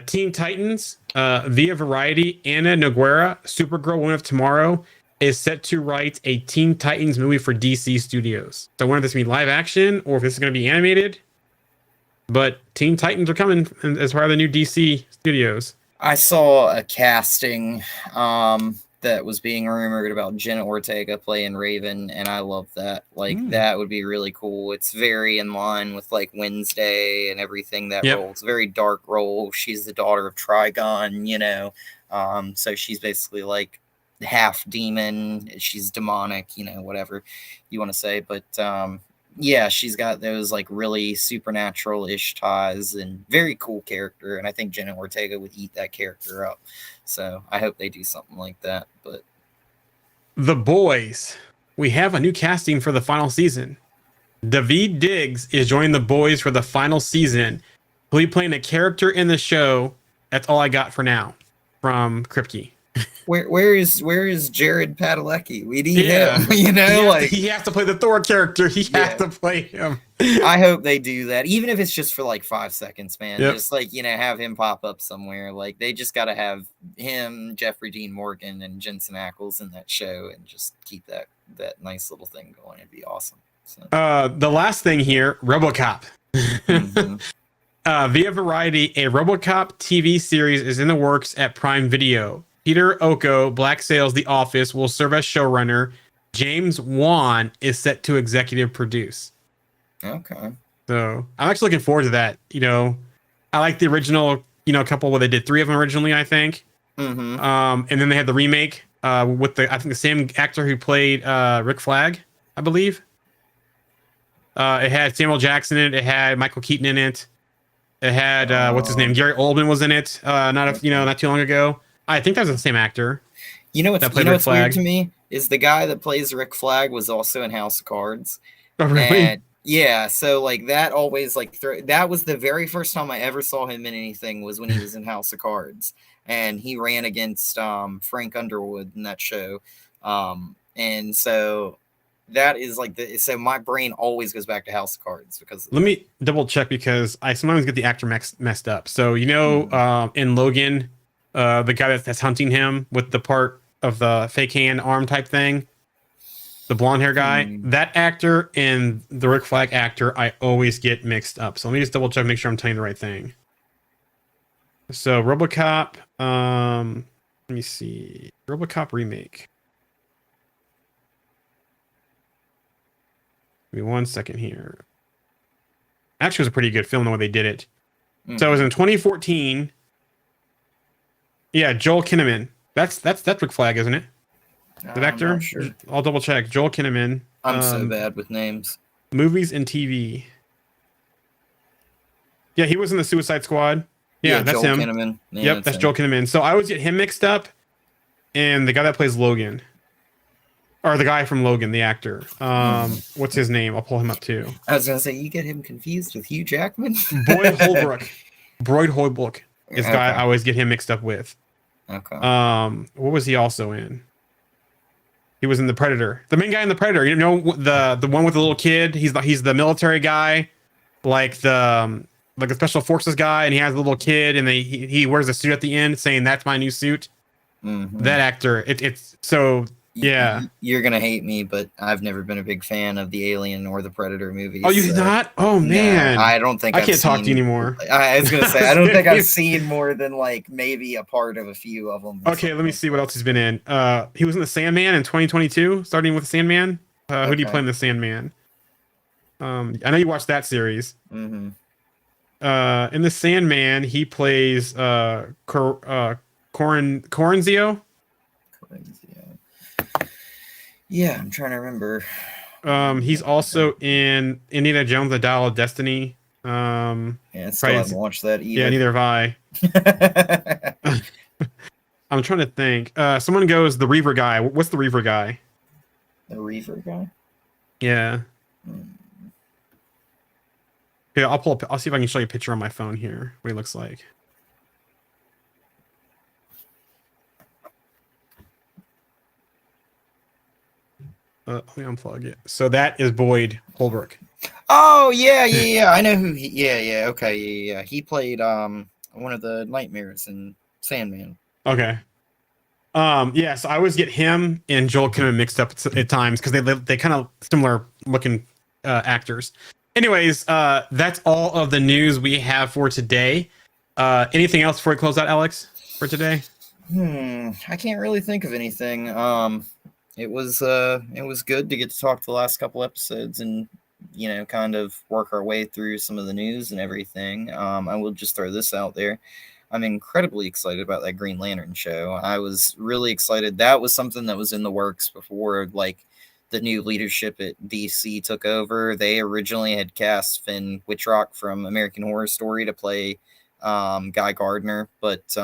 Teen Titans, via Variety, Anna Noguera, Supergirl Woman of Tomorrow, is set to write a Teen Titans movie for DC Studios. So I wonder if this is going to be live action or if this is going to be animated. But Teen Titans are coming as part of the new DC Studios. I saw a casting that was being rumored about Jenna Ortega playing Raven, and I love that. Like, that would be really cool. It's very in line with, like, Wednesday and everything. That role. It's a very dark role. She's the daughter of Trigon, you know. So she's basically, like, half demon. She's demonic, you know, whatever you want to say. But, yeah, she's got those, like, really supernatural-ish ties and very cool character. And I think Jenna Ortega would eat that character up. So I hope they do something like that. But The Boys. We have a new casting for the final season. Daveed Diggs is joining The Boys for the final season. He'll be playing a character in the show. That's all I got for now from Kripke. Where is Jared Padalecki? We need him. You know, he has to play the Thor character. He has to play him. I hope they do that, even if it's just for like 5 seconds, man. Just like, you know, have him pop up somewhere. Like, they just got to have him, Jeffrey Dean Morgan, and Jensen Ackles in that show, and just keep that nice little thing going. It'd be awesome. So. The last thing here, RoboCop. Via Variety, a RoboCop TV series is in the works at Prime Video. Peter Oko, Black Sails, The Office, will serve as showrunner. James Wan is set to executive produce. Okay. So I'm actually looking forward to that. You know, I like the original, you know, couple where they did 3 of them originally, I think. And then they had the remake with I think the same actor who played Rick Flag, I believe. It had Samuel Jackson in it. It had Michael Keaton in it. It had what's his name? Gary Oldman was in it. Not too long ago. I think that was the same actor. You know what's weird to me is the guy that plays Rick Flag was also in House of Cards. Oh, really? And yeah, so like that always like that was the very first time I ever saw him in anything was when he was in House of Cards, and he ran against Frank Underwood in that show, and so that is like so my brain always goes back to House of Cards because. Let me double check because I sometimes get the actor messed up. So you know, in Logan. The guy that's hunting him with the part of the fake hand arm type thing, the blonde hair guy, that actor and the Rick Flag actor, I always get mixed up. So let me just double check, make sure I'm telling you the right thing. So RoboCop, let me see, RoboCop remake. Give me 1 second here. Actually, it was a pretty good film the way they did it. Mm. So it was in 2014. Yeah, Joel Kinnaman. That's Rick Flag, isn't it? The actor? I'm not sure. I'll double check. Joel Kinnaman. I'm so bad with names. Movies and TV. Yeah, he was in the Suicide Squad. Yeah, that's Joel him. Kinnaman. Yeah, Yep, that's Joel Kinnaman. So I always get him mixed up, and the guy that plays Logan, or the guy from Logan, the actor. What's his name? I'll pull him up too. I was gonna say you get him confused with Hugh Jackman. Boyd Holbrook. Boyd Holbrook is the guy I always get him mixed up with. Okay. What was he also in? He was in The Predator. The main guy in The Predator. You know, the one with the little kid. He's the military guy, like the special forces guy, and he has a little kid, and he wears a suit at the end, saying "That's my new suit." Mm-hmm. That actor. It's so. Yeah. You're going to hate me, but I've never been a big fan of the Alien or the Predator movies. Oh, you did not? Oh, man. No, I don't think I can't talk to you anymore. I was going to say, I don't think I've seen more than like maybe a part of a few of them. Okay, let me see what else he's been in. He was in The Sandman in 2022, starting with The Sandman. Who do you play in The Sandman? I know you watched that series. Mm-hmm. In The Sandman, he plays Coranzio. Yeah, I'm trying to remember. He's also in Indiana Jones: The Dial of Destiny. Yeah, I still haven't watched that either. Yeah, neither have I. I'm trying to think. Someone goes the Reaver guy. What's the Reaver guy? The Reaver guy? Yeah. Yeah, I'll see if I can show you a picture on my phone here. What he looks like. Let me unplug it. So that is Boyd Holbrook. Oh yeah. I know who he. Yeah. Okay, yeah. He played one of the nightmares in Sandman. Okay. Yeah. So I always get him and Joel Kinnaman mixed up at times because they kind of similar looking actors. Anyways, that's all of the news we have for today. Anything else before we close out, Alex, for today? I can't really think of anything. It was good to get to talk the last couple episodes and kind of work our way through some of the news and everything. I will just throw this out there. I'm incredibly excited about that Green Lantern show. I was really excited. That was something that was in the works before, like, the new leadership at DC took over. They originally had cast Finn Wittrock from American Horror Story to play Guy Gardner, but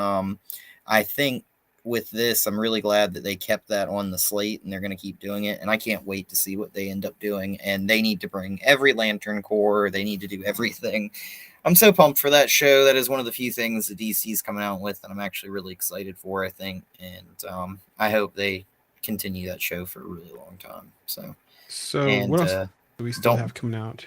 I think with this, I'm really glad that they kept that on the slate and they're going to keep doing it. And I can't wait to see what they end up doing. And they need to bring every Lantern Corps. They need to do everything. I'm so pumped for that show. That is one of the few things that DC's coming out with that I'm actually really excited for, I think. And I hope they continue that show for a really long time. So what else do we still have coming out?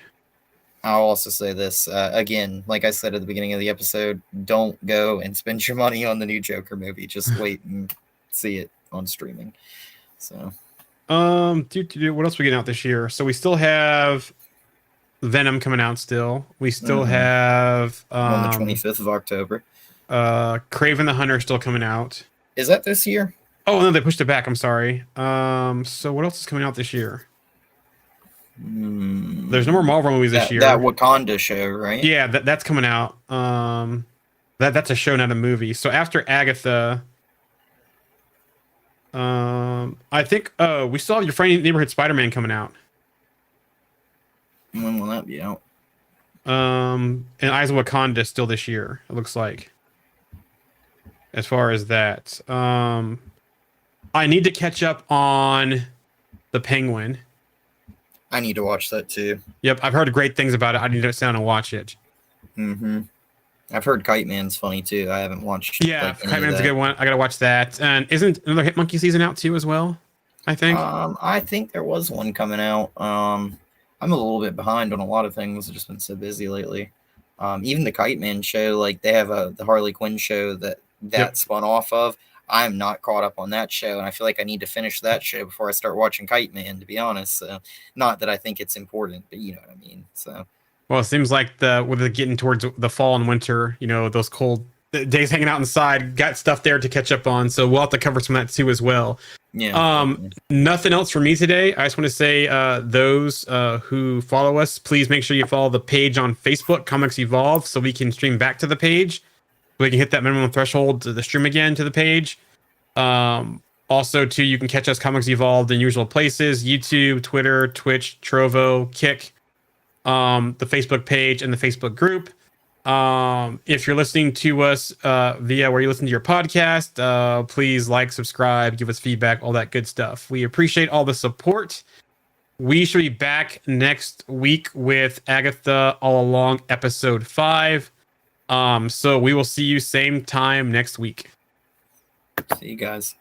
I'll also say this again, like I said at the beginning of the episode, don't go and spend your money on the new Joker movie. Just wait and see it on streaming. So, what else we getting out this year? So we still have Venom coming out. Still, we still have on the 25th of October. Kraven the Hunter still coming out. Is that this year? Oh no, they pushed it back. I'm sorry. So what else is coming out this year? There's no more Marvel movies this year. That Wakanda show, right? Yeah, that's coming out. That's a show, not a movie. So after Agatha, I think we still have Your Friendly Neighborhood Spider-Man coming out. When will that be out? And Eyes of Wakanda still this year, it looks like. As far as that, I need to catch up on The Penguin. I need to watch that too. Yep, I've heard great things about it. I need to sit down and watch it. I've heard Kite Man's funny too. I haven't watched. Yeah, Kite Man's a good one. I gotta watch that. And isn't another Hitmonkey season out too as well? I think. I think there was one coming out. I'm a little bit behind on a lot of things. I've just been so busy lately. Even the Kite Man show, like they have the Harley Quinn show that spun off of. I'm not caught up on that show, and I feel like I need to finish that show before I start watching Kite Man, to be honest. So, not that I think it's important, but you know what I mean. So, well, it seems like with it getting towards the fall and winter, those cold days hanging out inside, got stuff there to catch up on. So we'll have to cover some of that too as well. Yeah. Nothing else for me today. I just want to say, those who follow us, please make sure you follow the page on Facebook, Comics Evolve, so we can stream back to the page. We can hit that minimum threshold to the stream again to the page. Also, too, you can catch us Comics Evolved in usual places: YouTube, Twitter, Twitch, Trovo, Kick, the Facebook page, and the Facebook group. If you're listening to us via where you listen to your podcast, please like, subscribe, give us feedback, all that good stuff. We appreciate all the support. We should be back next week with Agatha All Along episode 5. So we will see you same time next week. See you guys.